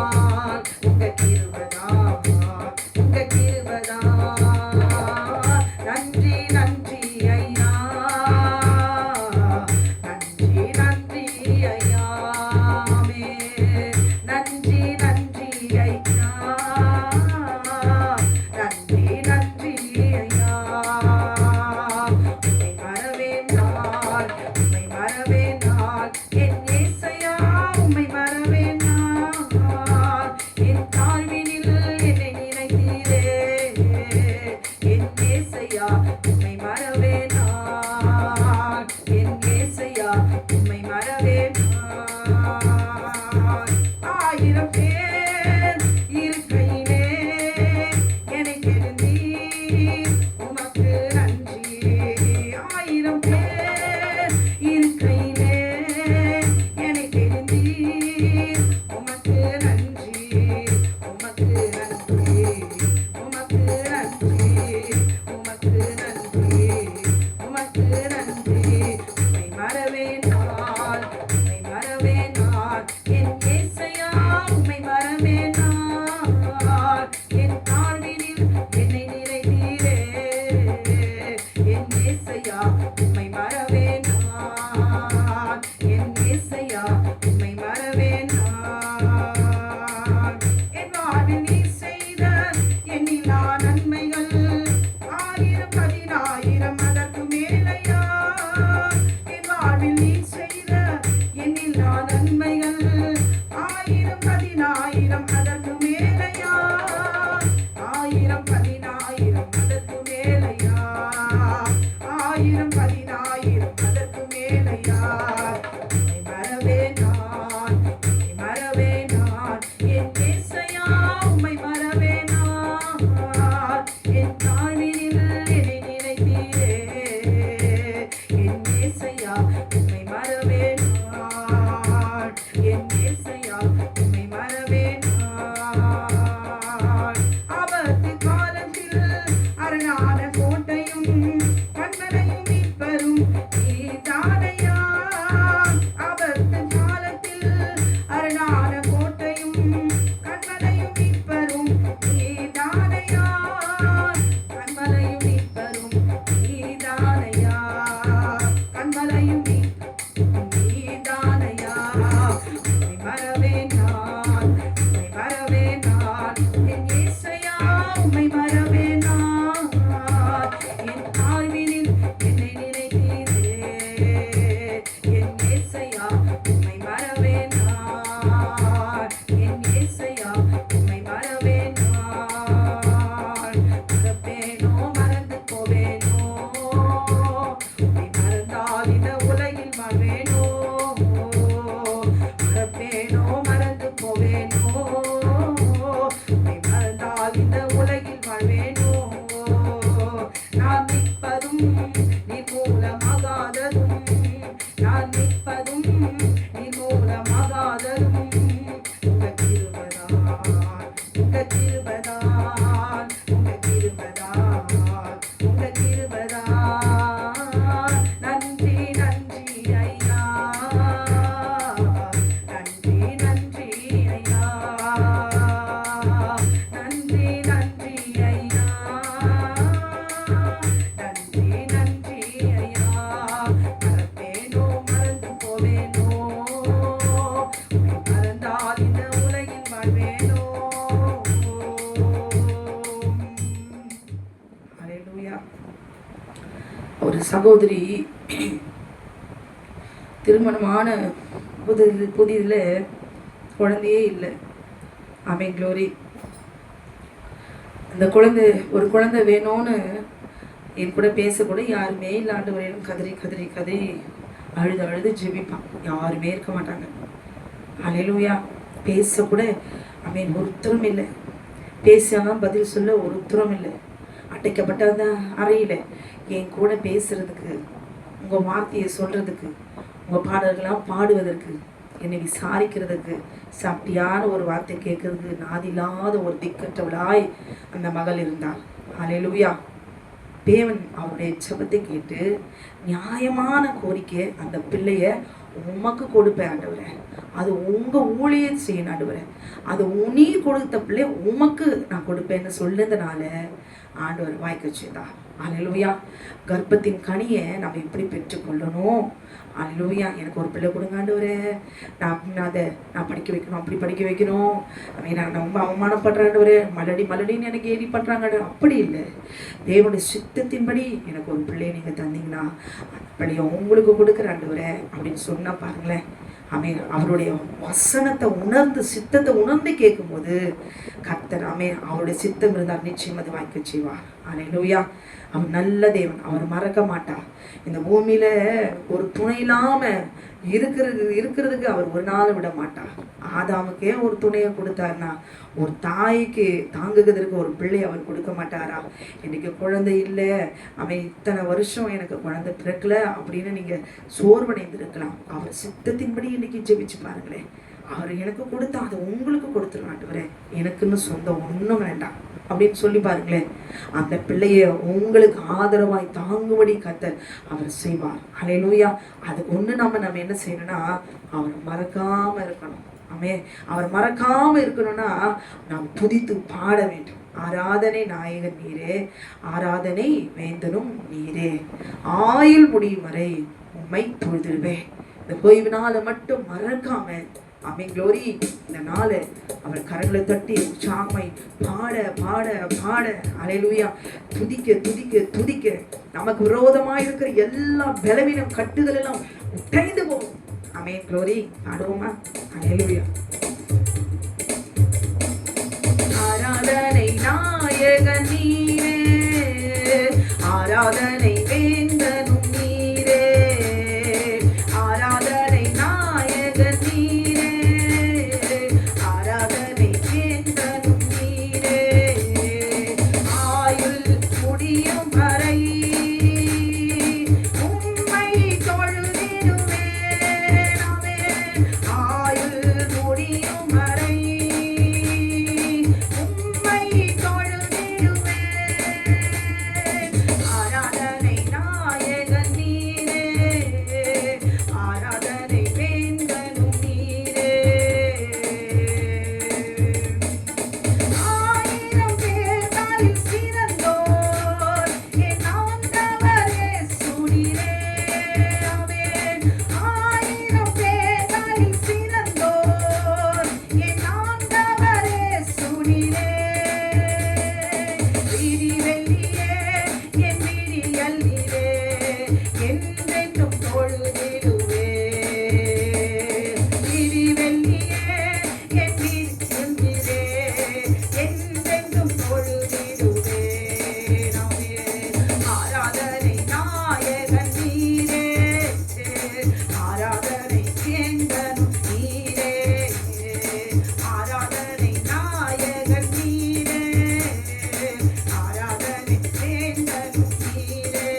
நிர்மூலமாகாததும் நான் நிற்பதும் நிர்மூலமாகாததும் உங்க கிருபைதான், உங்க கிருபைதான், உங்க கிருபைதான், உங்க கிருபைதான். நன்றி நன்றி ஐயா, நன்றி நன்றி ஐயா, நன்றி நன்றி ஐயா, நன்றி நன்றி ஐயா. மறப்பேனோ மறந்து போவேனோ, உன்னை மறந்தால் இந்த உலகில் வாழ்வேனோ. ஹல்லேலூயா. ஒரு சகோதரி திருமணமான புதிதில் குழந்தையே இல்லை. ஆமென், க்ளோரி. அந்த ஒரு குழந்தை வேணும்னு என் கூட பேசக்கூட யாருமே இல்லை. ஆண்டவரே கதறி கதறி கதறி அழுது அழுது ஜெபிப்பான். யாருமே இருக்க மாட்டாங்க. ஹல்லேலூயா. பேசக்கூட ஆமென் ஒருத்தரும் இல்லை. பேசினாலும் பதில் சொல்ல ஒருத்தரும் இல்லை. அடைக்கப்பட்ட அந்த அறையில் என் கூட பேசுறதுக்கு, உங்கள் வார்த்தையை சொல்றதுக்கு, உங்கள் பாடல்களாம் பாடுவதற்கு, என்னை விசாரிக்கிறதுக்கு, சாப்பிட்டியான ஒரு வார்த்தை கேட்கறதுக்கு நாதில்லாத ஒரு திக்கற்றவளாய் அந்த மகள் இருந்தாள். ஹல்லேலூயா. தேவன் அவருடைய ஜெபத்தை கேட்டு நியாயமான கோரிக்கை அந்த பிள்ளைய உமக்கு கொடுப்பேன் ஆண்டவரே, அது உங்க ஊழியம் செய்யணும் ஆண்டவரே, அது நீர் கொடுத்த பிள்ளை உமக்கு நான் கொடுப்பேன்னு சொல்லுறதுனால ஆண்டவர் வாய்க்க செய்தா. ஹல்லேலூயா. கர்ப்பத்தின் கனியை நம்ம எப்படி பெற்றுக்கொள்ளணும்? ஹல்லேலூயா. எனக்கு ஒரு பிள்ளை கொடுங்க ஆண்டவரே, நான் படிக்க வைக்கணும், அப்படி படிக்க வைக்கணும். நான் ரொம்ப அவமானப்படுறேன் ஆண்டவரே, மலடின்னு எனக்கு ஏறி பண்ணுறாங்க. அப்படி இல்லை. தேவனுடைய சித்தத்தின்படி எனக்கு ஒரு பிள்ளையை நீங்கள் தந்தீங்கன்னா அந்த பிள்ளையை உங்களுக்கு கொடுக்குற ஆண்டவரே அப்படின்னு சொன்னால் பாருங்களேன். அவருடைய வசனத்தை உணர்ந்து சித்தத்தை உணர்ந்து கேட்கும்போது கர்த்தர் அவருடைய சித்தம் இருந்தால் நிச்சயம் அது வாய்க்க செய்வார். ஹல்லேலூயா. அவர் நல்ல தேவன், அவர் மறக்க மாட்டார். இந்த பூமியில ஒரு துணை இல்லாம இருக்கிறதுக்கு அவர் ஒரு நாள் விட மாட்டார். ஆதாமுக்கே ஒரு துணையை கொடுத்தாருன்னா ஒரு தாய்க்கு தாங்குகிறதுக்கு ஒரு பிள்ளை அவர் கொடுக்க மாட்டாரா? எனக்கு குழந்தை இல்லை, அவன் இத்தனை வருஷம் எனக்கு குழந்தை பிறக்கல அப்படின்னு நீங்க சோர்வடைந்திருக்கலாம். அவர் சித்தத்தின்படி இன்னைக்கு ஜெபிச்சு பாருங்களேன். அவர் எனக்கு கொடுத்தா அதை உங்களுக்கு கொடுத்துருவான் ஆண்டவரே, எனக்குன்னு சொந்தம் ஒன்றும் வேண்டாம் அப்படின்னு சொல்லி பாருங்களேன். அந்த பிள்ளைய உங்களுக்கு ஆதரவாய் தாங்கும்படி கர்த்தர் அவர் செய்வார். ஹல்லேலூயா. அதுக்கு ஒன்று நம்ம என்ன செய்யணும்னா அவரை மறக்காம இருக்கணும். அவர் மறக்காம இருக்கணும்னா நாம் துதித்து பாட வேண்டும். ஆராதனை நாயகன் நீரே, ஆராதனை வேந்தனும் நீரே, ஆயுள் முடியும் வரை உம்மை தொழுதிடுவேன். இந்த ஓய்வு நாளை மட்டும் மறக்காம ஆமென், க்ளோரி. இந்த நாளை அவர் கரங்களை தட்டி உற்சாகமை பாட பாட பாட ஹல்லேலூயா. துதிக்க துதிக்க துதிக்க நமக்கு விரோதமாக இருக்கிற எல்லா பலவீனம் கட்டுகள் எல்லாம் உடைந்து போகும். ஆமென், க்ளோரி. பாடுவோமா? ஹல்லேலூயா. ஆராதனை நாயகன் நீரே, ஆராதனை வேந்தனும் நீரே, ஆராதனை நாயகன் நீரே, ஆராதனை வேந்தனும் நீரே, ஆயுள் முடியும் வரை உம்மை தொழுதிடுவேன். ஆயுள் முடியும் வரை உம்மை தொழுதிடுவேன். ஆராதனை நாயகன் நீரே, ஆராதனை வேந்தனும் நீரே. ஆயிரம் பேர்களில் சிறந்தோர் என் ஆண்டவரே சுடீரே. ஆயிரம் பேர்களில் சிறந்தோர் என் ஆண்டவரே சுடீரே. விடி வெள்ளியே என் விடியல் நீரே, என்றென்றும் தொழுதிடுவே. விடி வெள்ளியே என் விடியல் நீரே, என்றென்றும் தொழுதிடுவே. ஆராதனை நாயகன் நீரே, ஆராதனை வேந்தனும் நீரே, ஆராதனை நாயகன் நீரே, ஆராதனை வேந்தனும் நீரே.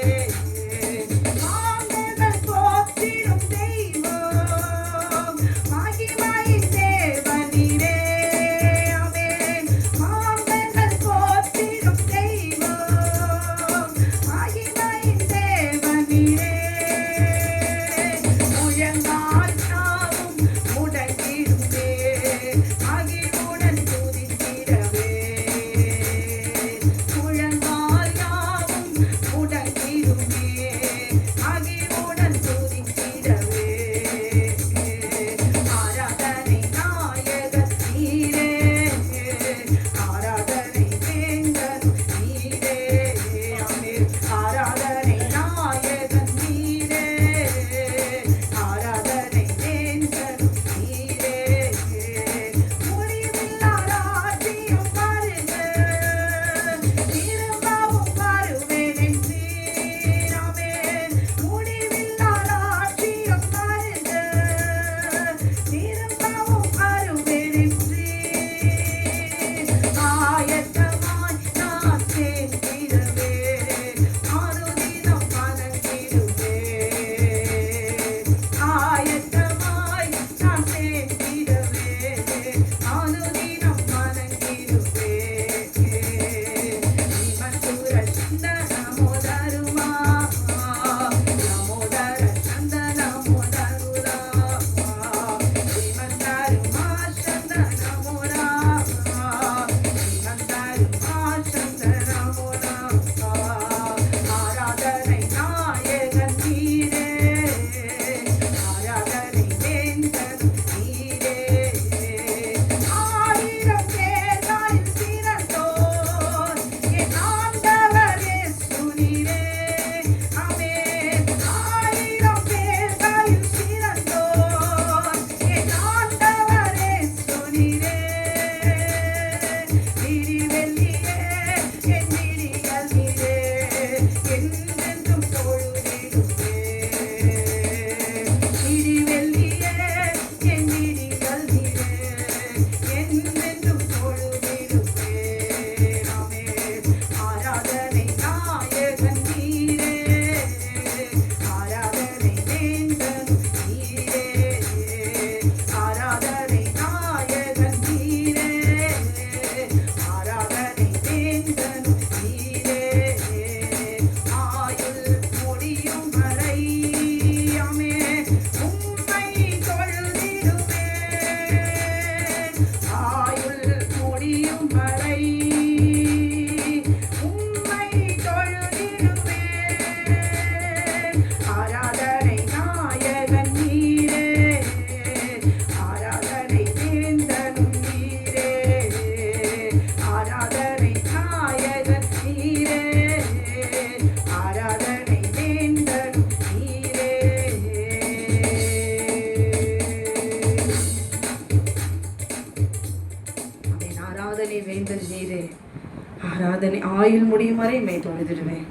ஆராதனை ஆயுள் முடியும் வரை மெய் தொழுதிடுவேன்.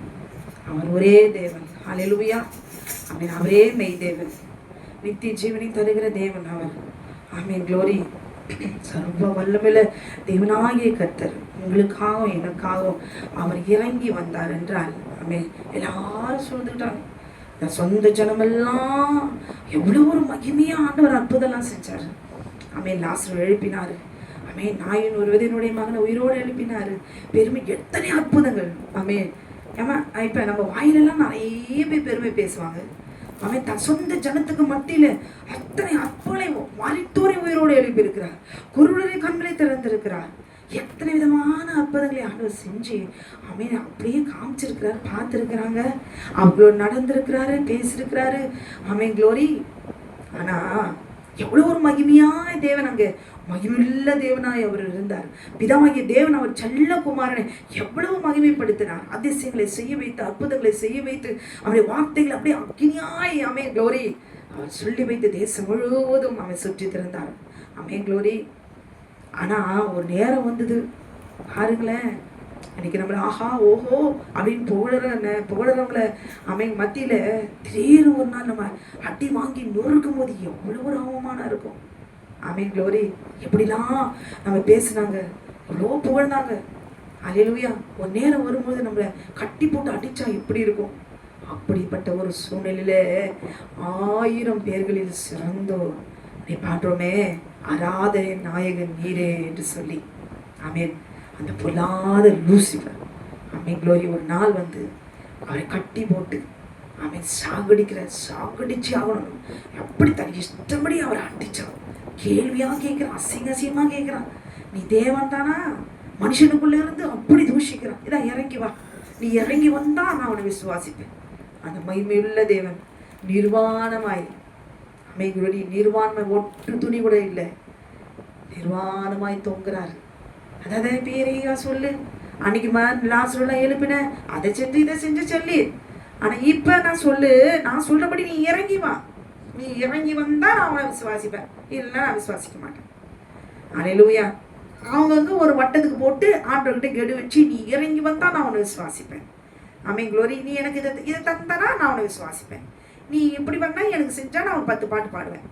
அவர் ஒரே தேவன். ஹல்லேலூயா. ஆமென். அவரே மெய் தேவன், நித்திய ஜீவனை தருகிற தேவன் அவர். ஆமென். க்ளோரி. சர்வ வல்லமையுள்ள தேவனாகிய கர்த்தர் உங்களுக்காகவும் எனக்காகவும் அவர் இறங்கி வந்தார் என்றால், ஆமென், எல்லாரும் சொல்லிட்டாங்க. இந்த சொந்த ஜனமெல்லாம் எவ்வளோ ஒரு மகிமையா ஆண்டவர் அற்புதம்லாம் செஞ்சார். ஆமென். லாசரு எழுப்பினார். ஆமென். நாயின் ஒரு விதையினுடைய மகனை உயிரோடு எழுப்பினார். பெருமை எத்தனை அற்புதங்கள். ஆமென். ஏமா இப்போ நம்ம வாயிலெல்லாம் நிறைய பேர் பெருமை பேசுவாங்க. அவன் தன் சொந்த ஜனத்துக்கு மத்தியில் அத்தனை அற்புதங்களை மரித்தோரை உயிரோடு எழுப்பியிருக்கிறார். குருடரை கண்களை திறந்திருக்கிறார். எத்தனை விதமான அற்புதங்களை ஆண்டவர் செஞ்சு அவன் அப்படியே காமிச்சிருக்கிறார், பார்த்துருக்கிறாங்க. அவ்வளோ நடந்திருக்கிறாரு, பேசியிருக்கிறாரு. அவன் க்ளோரி. ஆனால் எவ்வளோ ஒரு மகிமையாய தேவன், அங்கே மகிமுள்ள தேவனாய் அவர் இருந்தார். பிதாவாகிய தேவன் அவர் செல்ல குமாரனை எவ்வளவு மகிமைப்படுத்தினார். அதிசயங்களை செய்ய வைத்து, அற்புதங்களை செய்ய வைத்து, அவருடைய வார்த்தைகளை அப்படியே அக்கினியாய் அவன் க்ளோரி அவர் சொல்லி வைத்து தேசம் முழுவதும் அவன் சுற்றி திறந்தார். அவன் க்ளோரி. ஆனால் ஒரு நேரம் வந்தது பாருங்களேன். இன்னைக்கு நம்மளை ஆஹா ஓஹோ அப்படின்னு புகழறவங்கள அவன் மத்தியில் திடீர்னு ஒரு நாள் நம்ம அடி வாங்கி நொறுக்கும் போது எவ்வளோ ஒரு அவமானம் இருக்கும். ஆமென். க்ளோரி. எப்படிலாம் நம்ம பேசுனாங்க, எவ்வளோ புகழ்ந்தாங்க. அல்லேலூயா. ஒரு நேரம் வரும்போது நம்மளை கட்டி போட்டு அடித்தா எப்படி இருக்கும்? அப்படிப்பட்ட ஒரு சூழ்நிலையில 1000 பேர்களில் சிறந்தோ நீ பாடுறோமே, ஆராதனை நாயகன் நீரே என்று சொல்லி. ஆமென். அந்த பொல்லாத லூசிஃபர், ஆமென் க்ளோரி, ஒரு நாள் வந்து அவரை கட்டி போட்டு அவன் சாகடிச்சு ஆகணும். எப்படி தனக்கு இஷ்டப்படி அவரை அடிச்சான். கேள்வியாக கேட்குறான், அசிங்கமாக கேட்குறான். நீ தேவன் தானா? மனுஷனுக்குள்ளே இருந்து அப்படி தூஷிக்கிறான். இதான் இறங்கி வா, நீ இறங்கி வந்தா நான் அவனை விசுவாசிப்பேன். அந்த மகிமையுள்ள தேவன் நிர்வாணமாய் அமைகளுடைய நிர்வாணமாய் ஒற்று துணி கூட இல்லை, நிர்வாணமாய் தொங்குறாரு. அதாவது பேரையா சொல்லு, அன்னைக்கு லாசரெல்லாம் எழுப்பினேன், அதை செஞ்சு இதை செஞ்சு சொல்லி. ஆனா இப்ப நான் சொல்றபடி நீ இறங்கி வா, நீ இறங்கி வந்தா நான் அவனை விசுவாசிப்பேன், இல்லைன்னா நான் விசுவாசிக்க மாட்டேன். அல்லேலூயா. அவங்க ஒரு வட்டத்துக்கு போட்டு ஆண்டவர்கிட்ட கெடு வச்சு நீ இறங்கி வந்தா நான் அவனை விசுவாசிப்பேன். ஆமென் க்ளோரி. நீ எனக்கு இதை தந்தனா நான் அவனை விசுவாசிப்பேன். நீ இப்படி பண்ணா எனக்கு செஞ்சா நான் ஒரு 10 பாட்டு பாடுவேன்.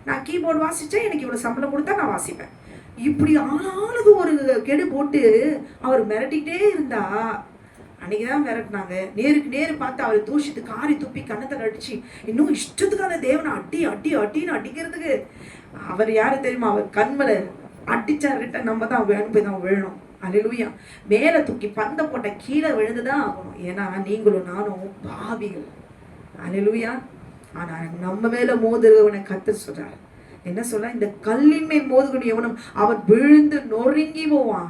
நான் கீபோர்டு வாசிச்சா எனக்கு இவ்வளவு சம்பளம் கொடுத்தா நான் வாசிப்பேன். இப்படி ஆளாளுக்கு ஒரு கெடு போட்டு அவர் மிரட்டிக்கிட்டே இருந்தா, அன்னைக்குதான் மிரட்டினாங்க. நேருக்கு நேரு பார்த்து அவர் தூஷித்து காரி துப்பி கண்ணத்தில் அடிச்சு இன்னும் இஷ்டத்துக்கு அந்த தேவனை அட்டின்னு அடிக்கிறதுக்கு. அவர் யாரு தெரியுமா? அவர் கண்மலை அடிச்சாருட்ட நம்ம தான் போய் தான் விழணும். அல்லேலூயா. மேலே தூக்கி பந்த போட்ட கீழே விழுந்துதான் ஆகணும். ஏன்னா நீங்களும் நானும் பாவிகள். அல்லேலூயா. ஆனா நம்ம மேல மோதுறவனை கர்த்தர் சொல்றார். என்ன சொல்ற? இந்த கல்லின் மேல் மோதுகிற எவனும் அவன் விழுந்து நொறுங்கி போவான்.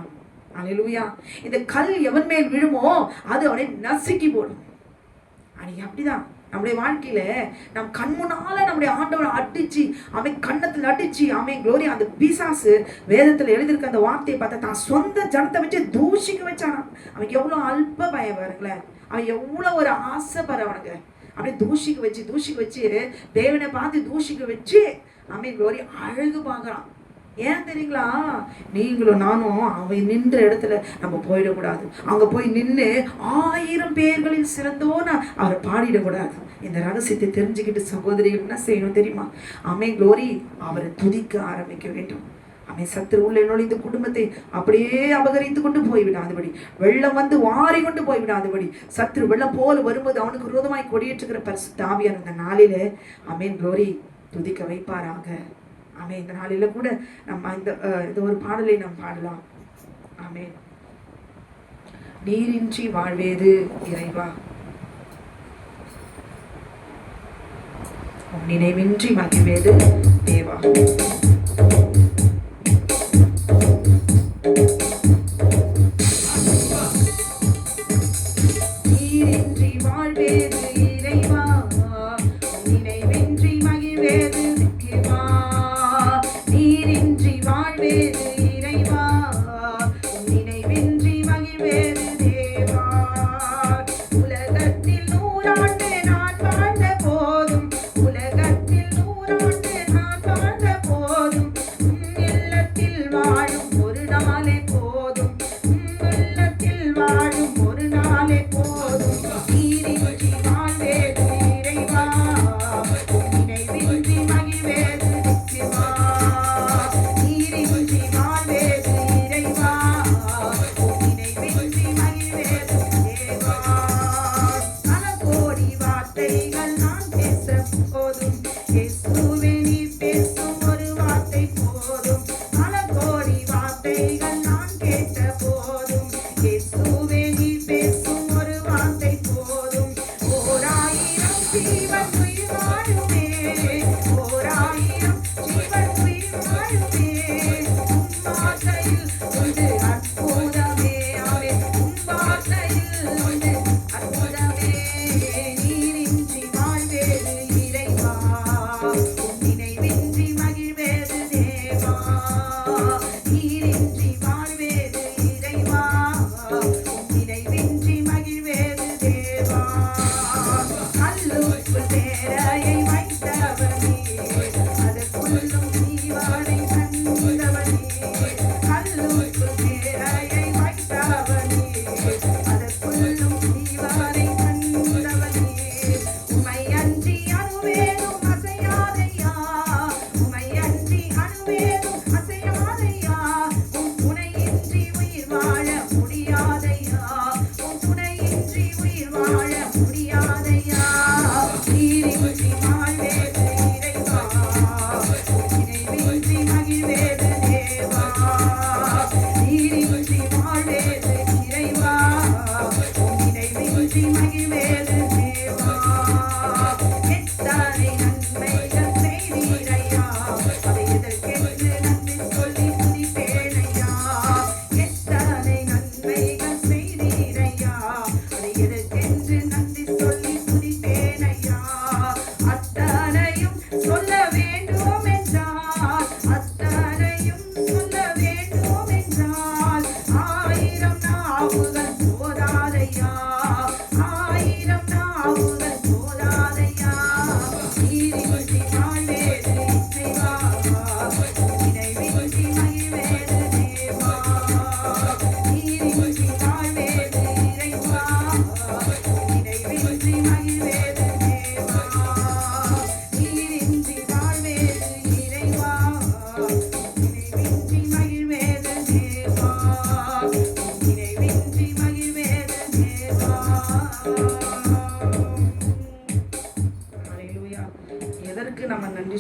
அல்லேலூயா. இந்த கல் எவன் மேல் விழுமோ அது அவனை நசுக்கி போடும். அன்னைக்கு அப்படிதான் நம்முடைய வாழ்க்கையில நம் கண் முன்னால நம்முடைய ஆண்டவரை அடிச்சு அவன் கண்ணத்தில் அடிச்சு அவன் க்ளோரி. அந்த பிசாசு வேதத்துல எழுதியிருக்க அந்த வார்த்தையை பார்த்தா தான் சொந்த ஜனத்தை வச்சு தூஷிக்க வச்சானா. அவன் எவ்வளவு அல்ப பயம் பாருங்களேன், அவன் எவ்வளவு ஒரு ஆசைப்படுற அவனுக்கு. அப்படியே தூஷிக்க வச்சு தேவனை பார்த்து தூஷிக்க வச்சு அவன் க்ளோரி அழகு பார்க்கறான். ஏன் தெரியுங்களா? நீங்களும் நானும் அவன் நின்ற இடத்துல நம்ம போயிடக்கூடாது. அங்க போய் நின்று 1000 பேர்களில் சிறந்தோன்னு அவரை பாடிடக்கூடாது. இந்த ரகசியத்தை தெரிஞ்சுக்கிட்டு சகோதரிகள் என்ன செய்யணும் தெரியுமா? ஆமென் க்ளோரி. அவரை துதிக்க ஆரம்பிக்க வேண்டும். அவன் சத்துரு உள்ள நுழைந்த குடும்பத்தை அப்படியே அபகரித்து கொண்டு போய்விடாதபடி, வெள்ளம் வந்து வாரி கொண்டு போய்விடாதபடி, சத்துரு வெள்ளம் போல வரும்போது அவனுக்கு விரோதமாய் கொடியேற்றுகிற பரிசுத்த ஆவியானவர் அந்த நாளில ஆமென் க்ளோரி துதிக்க வைப்பாராக. ஆமென். இந்த நாளில கூட நம்ம இந்த ஒரு பாடலை நாம் பாடலாம். ஆமென். நீரின்றி வாழ்வேது இறைவா, நினைவின்றி மகிழ்வேது தேவா. நீரின்றி வாழ்வேது இறைவா, நினைவின்றி மகிழ்வேது தேவா. நீரின்றி வாழ்வேது இறைவா, நினைவின்றி மகிழ்வேது தேவா. உலகத்தில் 100 ஆண்டு நான் வாழ்ந்த போதும், உலகத்தில் 100 ஆண்டு நான் வாழ்ந்த போதும்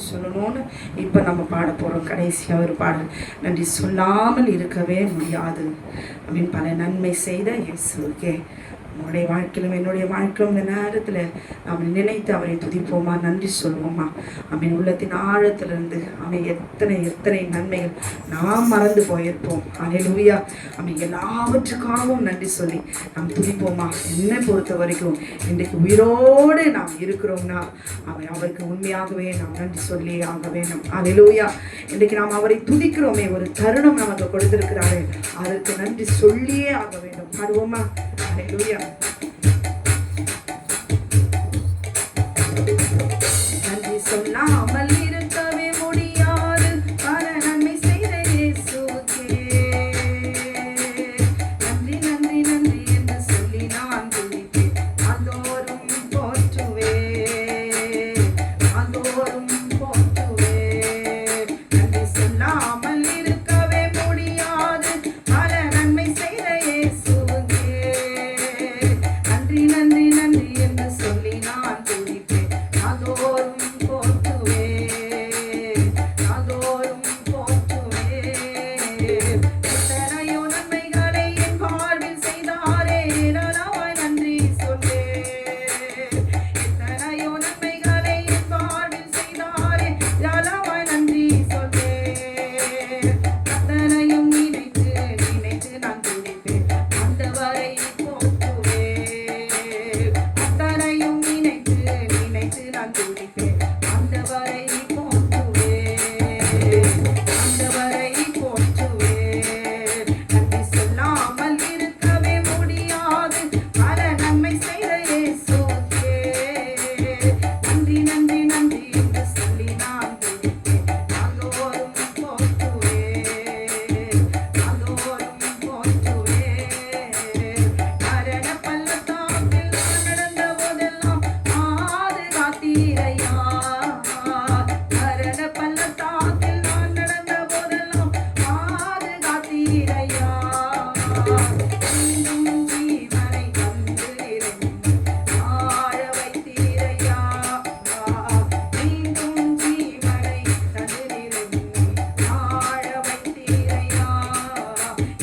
சொல்லணும்னு இப்போ நம்ம பாட போகிறோம். கடைசியாக ஒரு பாடல், நன்றி சொல்லாமல் இருக்கவே முடியாது அப்படின்னு பல நன்மை செய்த இயேசுவுக்கே உன்னுடைய வாழ்க்கையிலும் என்னுடைய வாழ்க்கையிலும் இந்த நேரத்தில் அவனை நினைத்து அவரை துதிப்போமா, நன்றி சொல்வோமா. அவன் உள்ளத்தின் ஆழத்திலிருந்து அவன் எத்தனை எத்தனை நன்மைகள் நாம் மறந்து போயிருப்போம். அல்லேலூயா. அவன் எல்லாவற்றுக்காகவும் நன்றி சொல்லி நாம் துதிப்போமா. என்னை பொறுத்த வரைக்கும் இன்றைக்கு உயிரோடு நாம் இருக்கிறோம்னா அவருக்கு உண்மையாகவே நாம் நன்றி சொல்லி ஆக வேண்டும். அல்லேலூயா. இன்றைக்கு நாம் அவரை துதிக்கிறோமே, ஒரு தருணம் நமக்கு கொடுத்திருக்கிறாரு, அதற்கு நன்றி சொல்லியே ஆக வேண்டும். பாடுவோமா. அல்லேலூயா. நன்றி சொல்லாமல் இருக்கவே முடியாது, பல நன்மை செய்த இயேசுவுக்கே நன்றி நன்றி நன்றி என்று சொல்லி நான் துதிப்பேன், அதோறும் போற்றுவேன், அதோறும் போற்றுவேன். நன்றி சொல்லாமல் இருக்கவே முடியாது, பல நன்மை செய்த இயேசுவுக்கே நன்றி நன்றி நன்றி என்று சொல்லி நான் துதிப்பேன், அதோறும் போற்றுவேன், அதோறும் போற்றுவேன். எத்தனையோ நன்மைகளை என் வாழ்வில் செய்தாரே, ஏராளமாய் நன்றி சொல்வேன். எத்தனையோ நன்மைகளை என் வாழ்வில் செய்தாரே, ஏராளமாய் நன்றி சொல்வேன். அத்தனையும் நினைத்து நினைத்து நான் துதிப்பேன், ஆண்டவரை போற்றுவேன். அத்தனையும் நினைத்து நினைத்து நான் துதிப்பேன், ஆண்டவரை போற்றுவேன், ஆண்டவரை போற்றுவேன். நன்றி சொல்லாமல் இருக்கவே முடியாது, பல நன்மை செய்த இயேசுவுக்கே நன்றி நன்றி நன்றி என்று சொல்லி நான் துதிப்பேன், அதோறும் போற்றுவேன், அதோறும் போற்றுவேன். மரண பள்ளத்தாக்கில் நான் நடந்த போதெல்லாம் பாதுகாத்தீரையா, மரண பள்ளத்தாக்கில் நான் நடந்த போதெல்லாம் பாதுகாத்தீரையா. மீண்டும் ஜீவனை தந்திரும் ஆழ வைத்தீரையா, மீண்டும் ஜீவனை தந்திரும் ஆழ வைத்தீரையா,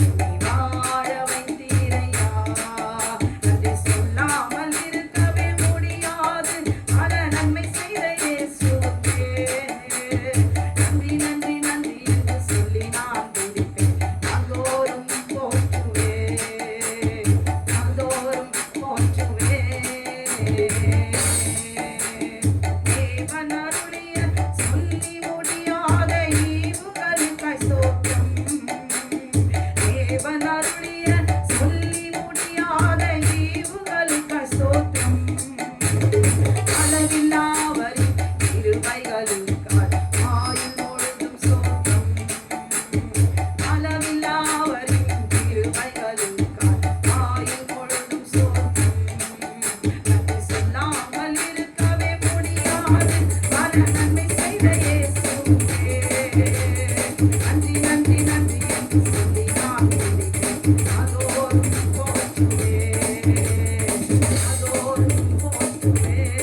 என்னை வாழ வைத்தீரையா. நன்றி சொல்லாமல் இருக்கவே முடியாது, பல நன்மை செய்த இயேசுவுக்கே நன்றி நன்றி நன்றி என்று சொல்லி நான் துதிப்பேன், அதோறும் போற்றுவேன், அதோறும் போற்றுவேன். தேவன் அருளிய சொல்லி முடியாத ஈவுகளுக்காய் ஸ்தோத்திரம், தேவன் அருளிய சொல்லி முடியாத ஈவுகளுக்காய் ஸ்தோத்திரம். அளவில்லாவரின் கிருபைகளுக்காய் ஆயுள் முழுதும் ஸ்தோத்திரம், அளவில்லாவரின் கிருபைகளுக்காய் ஆயுள் முழுதும் ஸ்தோத்திரம். நன்றி சொல்லாமல் இருக்கவே முடியாது, பல நன்மை செய்த இயேசுவுக்கே நன்றி நன்றி நன்றி என்று சொல்லி நான் துதிப்பேன், அதோறும் போற்றுவேன், அதோறும் போற்றுவேன்.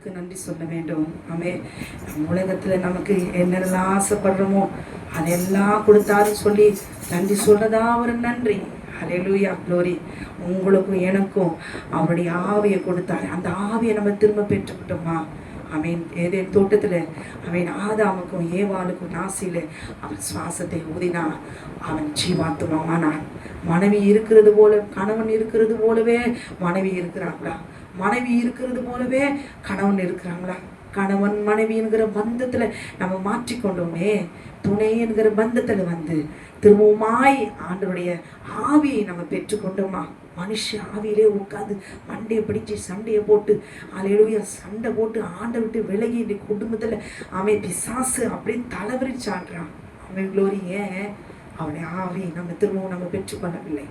உமக்கு நன்றி சொல்ல வேண்டும். உலகத்தில் நமக்கு என்னெல்லாம் ஆசைப்படுறோமோ அதெல்லாம் கொடுத்தாருன்னு சொல்லி நன்றி சொல்றதா ஒரு நன்றி. ஹல்லேலூயா, க்ளோரி. உங்களுக்கும் எனக்கும் அவருடைய ஆவியை கொடுத்தாரு. அந்த ஆவியை நம்ம திரும்ப பெற்றுக்கிட்டோமா? ஏதேன் தோட்டத்தில் ஆதாமுக்கும் ஏவாளுக்கும் நாசியில அவன் சுவாசத்தை ஊதினா அவன் ஜீவாத்துமானான். மனைவி இருக்கிறது போல, கணவன் இருக்கிறது போலவே மனைவி இருக்கிறாங்களா? மனைவி இருக்கிறது போலவே கணவன் இருக்கிறாங்களா? கணவன் மனைவி என்கிற பந்தத்துல நம்ம மாற்றிக்கொண்டோமே. துணை என்கிற பந்தத்துல திரும்பவுமாய் ஆண்டவருடைய ஆவியை நம்ம பெற்றுக்கொண்டோமா? மனுஷ ஆவியிலே உட்காந்து மண்டையை பிடிச்சி சண்டையை போட்டு அல்லேலூயா சண்டை போட்டு ஆண்டை விட்டு விலகி இந்த குடும்பத்துல பிசாசு அப்படின்னு தலைவரிச்சாடுறான். க்ளோரி. ஏன்? அவனுடைய ஆவி நம்ம திரும்பவும் நம்ம பெற்றுக்கொள்ளவில்லை.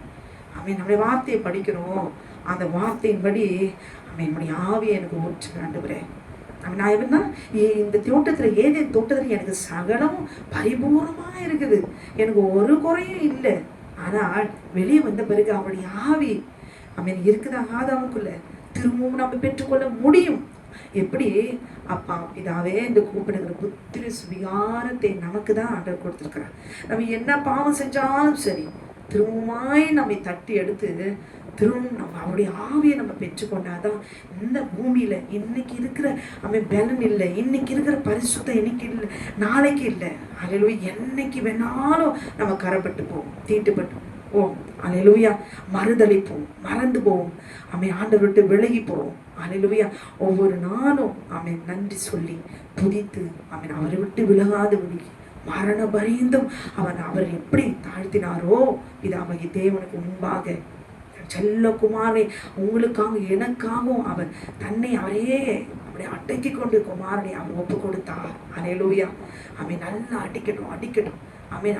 நம்முடைய வார்த்தையை படிக்கிறோம். அந்த வார்த்தையின்படி என்னுடைய ஆவியை எனக்கு ஊற்று ஆண்டவரே. நான் எப்படின்னா இந்த தோட்டத்தில் ஏதேன் தோட்டத்தில் எனக்கு சகலமும் பரிபூர்ணமாக இருக்குது, எனக்கு ஒரு குறையும் இல்லை. ஆனால் வெளியே வந்த பிறகு அவருடைய ஆவி இருக்குதா ஆதாமுக்குள்ள திரும்பவும் நம்ம பெற்றுக்கொள்ள முடியும். எப்படி? அப்பா பிதாவே இந்த கூப்பிடுகிற புத்திர சுவிகாரத்தை நமக்கு தான் ஆண்டவர் கொடுத்துருக்கிறார். நம்ம என்ன பாவம் செஞ்சாலும் சரி திரும்பமாய் நம்மை தட்டி எடுத்து திரும்ப நம்ம அவருடைய ஆவியை நம்ம பெற்றுக்கொண்டாதான் இந்த பூமியில இன்னைக்கு இருக்கிற பலன் இல்லை, இன்னைக்கு இருக்கிற பரிசுத்தம் இன்னைக்கு இல்லை, நாளைக்கு இல்லை. அல்லேலூயா. என்னைக்கு வேணாலும் நம்ம கரைப்பட்டு போவோம், தீட்டுப்பட்டு போவோம். அல்லேலூயா. மறுதளிப்போம், மறந்து போவோம். ஆண்டவர் விட்டு விலகி போவோம். அல்லேலூயா. ஒவ்வொரு நாளும் நன்றி சொல்லி துதித்து அவரை விட்டு விலகாது விலகி மரண பரியந்தம் அவர் எப்படி தாழ்த்தினாரோ பிதாவாகிய தேவனுக்கு முன்பாக செல்ல குமாரை உங்களுக்காக எனக்காகவும் அவர் தன்னை அவரே அப்படி அடக்கி கொண்டு குமாரனை அவர் ஒப்பு கொடுத்தார். அல்லேலூயா. நல்லா அடிக்கட்டும்.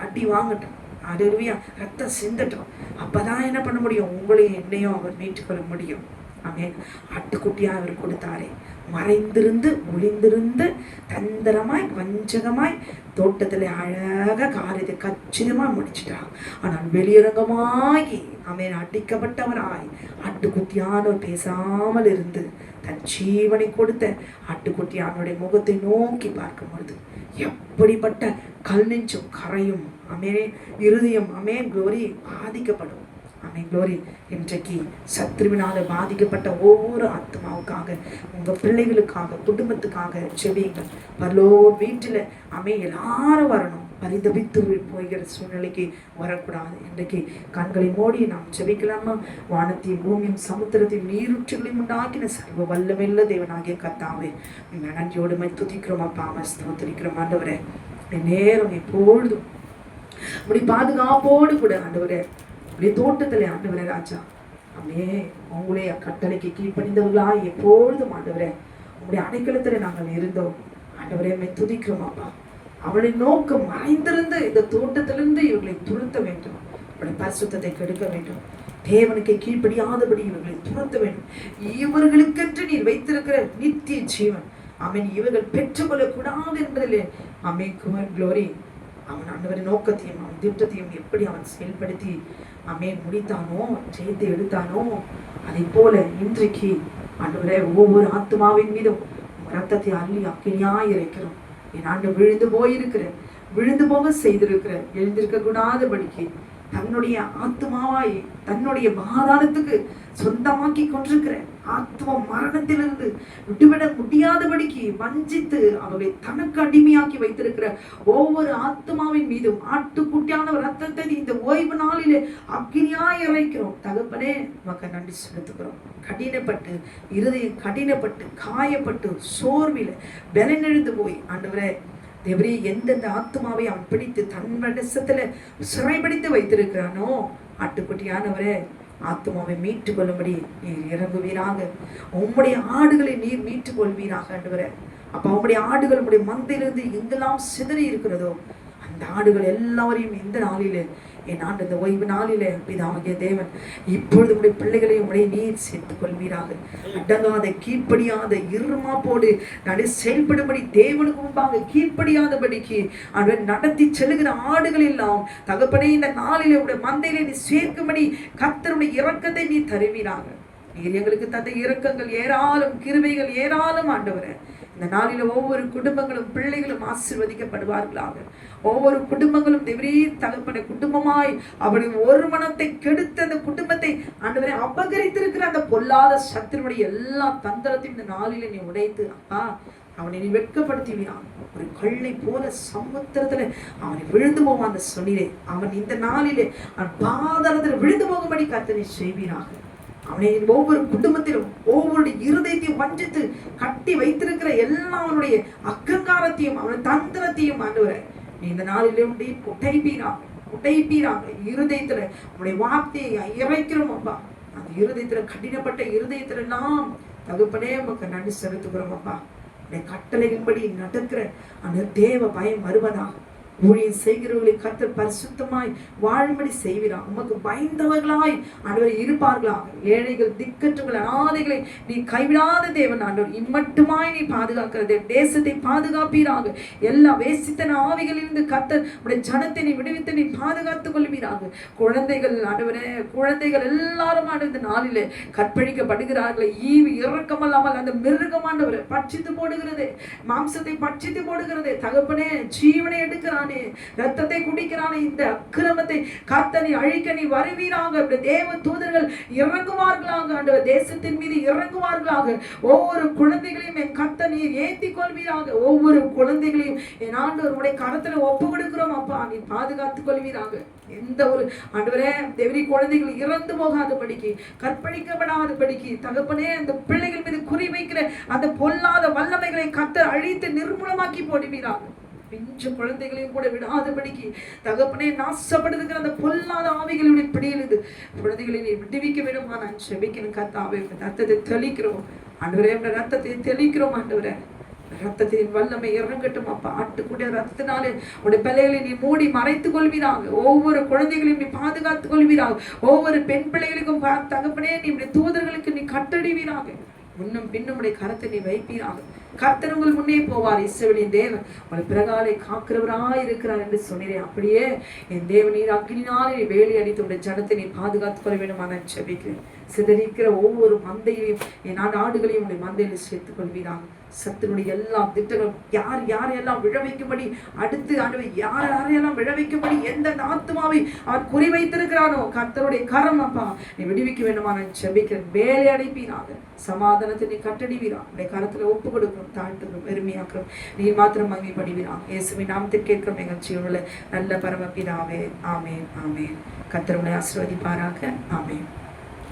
அடி வாங்கட்டும். அல்லேலூயா. ரத்தம் சிந்தட்டும். அப்பதான் என்ன பண்ண முடியும்? உங்களையும் என்னையும் அவர் மீட்டுக்கொள்ள முடியும். ஆட்டுக்குட்டியா அவர் கொடுத்தாரே. மறைந்திருந்து ஒளிந்திருந்து தந்திரமாய் வஞ்சகமாய் தோட்டத்துல அழக காரியத்தை கச்சிதமா முடிச்சுட்டான். ஆனால் வெளியரங்கமாகி அடிக்கப்பட்டவராய் ஆட்டுக்குட்டியானவர் பேசாமல் இருந்து தன் ஜீவனை கொடுத்த ஆட்டுக்குட்டியானுடைய முகத்தை நோக்கி பார்க்கும் பொழுது எப்படிப்பட்ட கல் நெஞ்சும் கரையும் இருதயம் க்ளோரி பாதிக்கப்படும். க்ளோரி. இன்றைக்கு சத்ருவினால பாதிக்கப்பட்ட ஒவ்வொரு ஆத்மாவுக்காக, உங்க பிள்ளைகளுக்காக, குடும்பத்துக்காக ஜெபியுங்கள். பரலோக வீட்டில் எல்லாரும் வரணும். பரிதபித்து போகிற சூழ்நிலைக்கு வரக்கூடாது. இன்றைக்கு கண்களை மூடி நாம் ஜெபிக்கலாமா? வானத்தையும் பூமியும் சமுத்திரத்தையும் நீரூற்றுகளையும் உண்டாக்கின சர்வ வல்லமையுள்ள தேவனாகிய கர்த்தாவே நன்றியோடு துதிக்கிறோம். அப்பா ஸ்தோத்திரிக்கிறோம். ஆண்டவரே நேரம் எப்பொழுதும் அப்படி பாதுகாப்போடு கூட ஆண்டவரே அப்படியே தோட்டத்துல ஆண்டவரே ராஜா உங்களே கட்டளைக்கு கீழ்ப்பணிந்தவர்களா எப்பொழுதும் ஆண்டவரே உங்களுடைய அடைக்கலத்துல நாங்கள் இருந்தோம். ஆண்டவரே துதிக்கிறோம். அப்பா அவளுடைய நோக்கம் மறைந்திருந்து இந்த தோட்டத்திலிருந்து இவர்களை துரத்த வேண்டும். அவருடைய பரிசுத்தத்தை கெடுக்க வேண்டும். தேவனுக்கு கீழ்ப்படியாதபடி இவர்களை துரத்த வேண்டும். இவர்களுக்கென்று நீர் வைத்திருக்கிற நித்திய ஜீவன் இவர்கள் பெற்றுக்கொள்ளக்கூடாது என்பதிலே க்ளோரி. ஆண்டவரின் நோக்கத்தையும் திட்டத்தையும் எப்படி அவன் செயல்படுத்தி முடித்தானோ, ஜெயித்து எடுத்தானோ, அதை போல இன்றைக்கு ஆண்டவரே ஒவ்வொரு ஆத்மாவின் மீதும் ரத்தத்தை அள்ளி அக்கினியாய் இறைக்கிறோம். என் ஆண்டு விழுந்து போக செய்திருக்கிற எழுந்திருக்க கூடாதபடிக்கு தன்னுடைய ஆத்மாவாய் தன்னுடைய பாதாளத்துக்கு சொந்தமாக்கி கொண்டிருக்கிற ஆத்ம மரணத்திலிருந்து விட்டுவிட முடியாதபடிக்கு வஞ்சித்து அவர்களை தனக்கு அடிமையாக்கி வைத்திருக்கிற ஒவ்வொரு ஆத்மாவின் மீதும் ஆட்டுக்குட்டியான ரத்தத்தை இந்த ஓய்வு நாளிலே அக்கினியாய் இறைக்கிறோம். தகப்பனே நமக்கு நன்றி செலுத்துகிறோம். கடினப்பட்டு இருதயம் கடினப்பட்டு காயப்பட்டு சோர்வில பலனெழுந்து போய் ஆண்டவரே தேவரே எந்தெந்த ஆத்மாவை அவன் பிடித்து தன் வசத்துல சிறைப்படுத்தி வைத்திருக்கிறானோ ஆட்டுக்குட்டியானவரே ஆத்மாவை மீட்டுக் கொள்ளும்படி நீர் இறங்குவீராக. உம்முடைய ஆடுகளை நீர் மீட்டுக் கொள்வீராக ஆண்டவரே. அப்ப உம்முடைய ஆடுகள் உம்முடைய மந்தையிலிருந்து எங்கெல்லாம் சிதறி இருக்கிறதோ அந்த ஆடுகள் எல்லாரையும் இந்த நாளிலே என் ஆண்டு இந்த ஓய்வு நாளிலே பிதாவாகிய தேவன் இப்பொழுது உடைய பிள்ளைகளை உடைய நீர் சேர்த்துக் கொள்வீராக. அடங்காத கீழ்ப்படியாத இருமாப்போடு நடு செயல்படும்படி தேவனுக்கு முன்பாக கீழ்ப்படியாதபடிக்கு அவன் நடத்தி செல்லுகிற ஆடுகள் எல்லாம் தகப்பனே இந்த நாளிலே உடைய மந்தையிலே நீ சேர்க்கும்படி கர்த்தருடைய இரக்கத்தை நீ தருவீராக. நீர் எங்களுக்கு தந்த இரக்கங்கள் ஏராளம், கிருபைகள் ஏராளம் ஆண்டவரே. இந்த நாளில ஒவ்வொரு குடும்பங்களும் பிள்ளைகளும் ஆசீர்வதிக்கப்படுவார்களாக. ஒவ்வொரு குடும்பங்களும் தேவரே தகப்பனை குடும்பமாய் அப்படி ஒரு மனத்தை கெடுத்த அந்த குடும்பத்தை ஆண்டவரே அபகரித்திருக்கிற அந்த பொல்லாத சத்துருடைய எல்லா தந்திரத்தையும் இந்த நாளில நீ உடைத்து அப்பா அவனை நீ வெட்கப்படுத்துவீனான். ஒரு கல்லை போல சமுத்திரத்துல அவனை விழுந்து போவான் சொன்னீரே. அவன் இந்த நாளிலே அவன் பாதாளத்துல விழுந்து போகும்படி கர்த்தனை செய்வீனாக. அவனை ஒவ்வொரு குடும்பத்திலும் ஒவ்வொரு இருதயத்தையும் வஞ்சித்து கட்டி வைத்திருக்கிற எல்லா அவனுடைய அகங்காரத்தையும் அவனுடைய தந்திரத்தையும் ஆண்டவரே நீ இந்த நாளிலே உடைப்பீராக. இருதயத்துல உன்னுடைய வார்த்தையை இறைக்கிறோம் அப்பா. அந்த இருதயத்துல கடினப்பட்ட இருதயத்துல நாம் தகப்பனே உமக்கு நன்றி செலுத்துகிறோம் அப்பா. கட்டளையின்படி நடக்கிற அந்த தேவ பயம் வருவதா ஊழியம் செய்கிறவர்களை கர்த்தர் பரிசுத்தமாய் வாழும்படி செய்கிறார். உமக்கு பயந்தவர்களாய் ஆண்டவர் இருப்பார்களாக. ஏழைகள், திக்கற்றவர்கள், அனாதைகளை நீ கைவிடாத தேவன் ஆண்டவர். இம்மட்டுமாய் நீ பாதுகாக்கிற தேசத்தை பாதுகாப்பீராக. எல்லா வேசித்தன ஆவிகளிலிருந்து கர்த்தர் உடைய ஜனத்தை நீ விடுவித்து நீ பாதுகாத்துக் கொள்வீராக. குழந்தைகள் ஆண்டவரே, குழந்தைகள் எல்லாரும் ஆண்டு நாளிலே கற்பழிக்கப்படுகிறார்கள். ஈவு இறக்கமல்லாமல் அந்த மிருகமாண்டவரை பட்சித்து போடுகிறதே, மாம்சத்தை பட்சித்து போடுகிறதே. தகப்பனே ஜீவனை எடுக்கிறான், ரத்தத்தை குடிக்கிறானே. இந்த அக்கிரமத்தை கர்த்தனை அழிக்க நீ வருவீராக. தேவ தூதர்கள் இறங்குவார்களாக ஆண்டவர். தேசத்தின் மீது இறங்குவார்களாக. ஒவ்வொரு குழந்தைகளையும் என் கர்த்தர் நீர் ஏத்தி கொள்வீராக. ஒவ்வொரு குழந்தைகளையும் என் ஆண்டவர் உடைய கரத்துல ஒப்பு கொடுக்கிறோம் அப்பா. நீ பாதுகாத்துக் கொள்வீராக. எந்த ஒரு ஆண்டவரே தேவரி குழந்தைகள் இறந்து போகாதபடிக்கு, கற்பழிக்கப்படாதபடிக்கு தகப்பனே அந்த பிள்ளைகள் மீது குறி வைக்கிற அந்த பொல்லாத வல்லமைகளை கர்த்தர் அழித்து நிர்மூலமாக்கி போடுவீராக. பிஞ்சு குழந்தைகளையும் கூட விடாதபடிக்கு தகப்பனே நாசப்படுகிற அந்த பொல்லாத ஆவிகளுடைய பிடியிலிருந்து குழந்தைகளை நீ விடுவிக்க வேண்டுமா நான் செபிக்கிறேன் கர்த்தாவே. ரத்தத்தை தெளிக்கிறோம் ஆண்டவரே, ரத்தத்தை தெளிக்கிறோம் ஆண்டவரே. ரத்தத்தின் வல்லமை இறங்கட்டும் அப்பா. ஆட்டுக்குடைய ரத்தத்தினாலே உடைய பிள்ளைகளை நீ மூடி மறைத்துக் கொள்வீராக. ஒவ்வொரு குழந்தைகளையும் நீ பாதுகாத்துக் கொள்வீராக. ஒவ்வொரு பெண் பிள்ளைகளுக்கும் தகப்பனே நீ தூதர்களுக்கு நீ கட்டடிவீராக. முன்னும் பின்னும் உடைய கரத்தை நீ வைப்பீராக. கர்த்தர் உங்கள் முன்னே போவார். இஸ்ரவேலின் தேவன் உங்களை பிறகாலை காக்கிறவராய் இருக்கிறார் என்று சொன்னீரேன். அப்படியே என் தேவன் நீர் அக்னினாலே வேலி அடித்து உடைய ஜனத்தை நீ பாதுகாத்துக் கொள்ள வேண்டுமா நான் ஜெபிக்கிறேன். சிதறிக்கிற ஒவ்வொரு மந்தையையும் என் ஆடுகளையும் உடைய மந்தையில் சேர்த்துக் கொள்வீராக. சத்துருடைய எல்லா திட்டங்களும் யார் யாரையெல்லாம் விழ வைக்கும்படி, அடுத்து ஆண்டவர் யார் யாரையெல்லாம் விழ வைக்கும்படி எந்த ஆத்துமாவை அவர் குறி வைத்திருக்கிறானோ கர்த்தருடைய கரம் அப்பா நீ விடுவிக்க வேண்டுமா நான் ஜெபிக்கிறேன். வேலை அடைப்பீராக. சமாதானத்தை நீ கட்டடிவீரா. உடைய கரத்துல ஒப்பு கொடுக்கிறோம், தாழ்த்துக்கிறோம், பெருமையாக்குறோம். நீ மாத்திரம் மகிமைப்படுவீரா. இயேசுவின் நாமத்தில் கேட்கிறோம் எங்கள் ஜீவனுள்ள நல்ல பரமபிதாவே. ஆமேன், ஆமேன். கர்த்தர் உங்களை ஆசீர்வதிப்பாராக. ஆமேன்.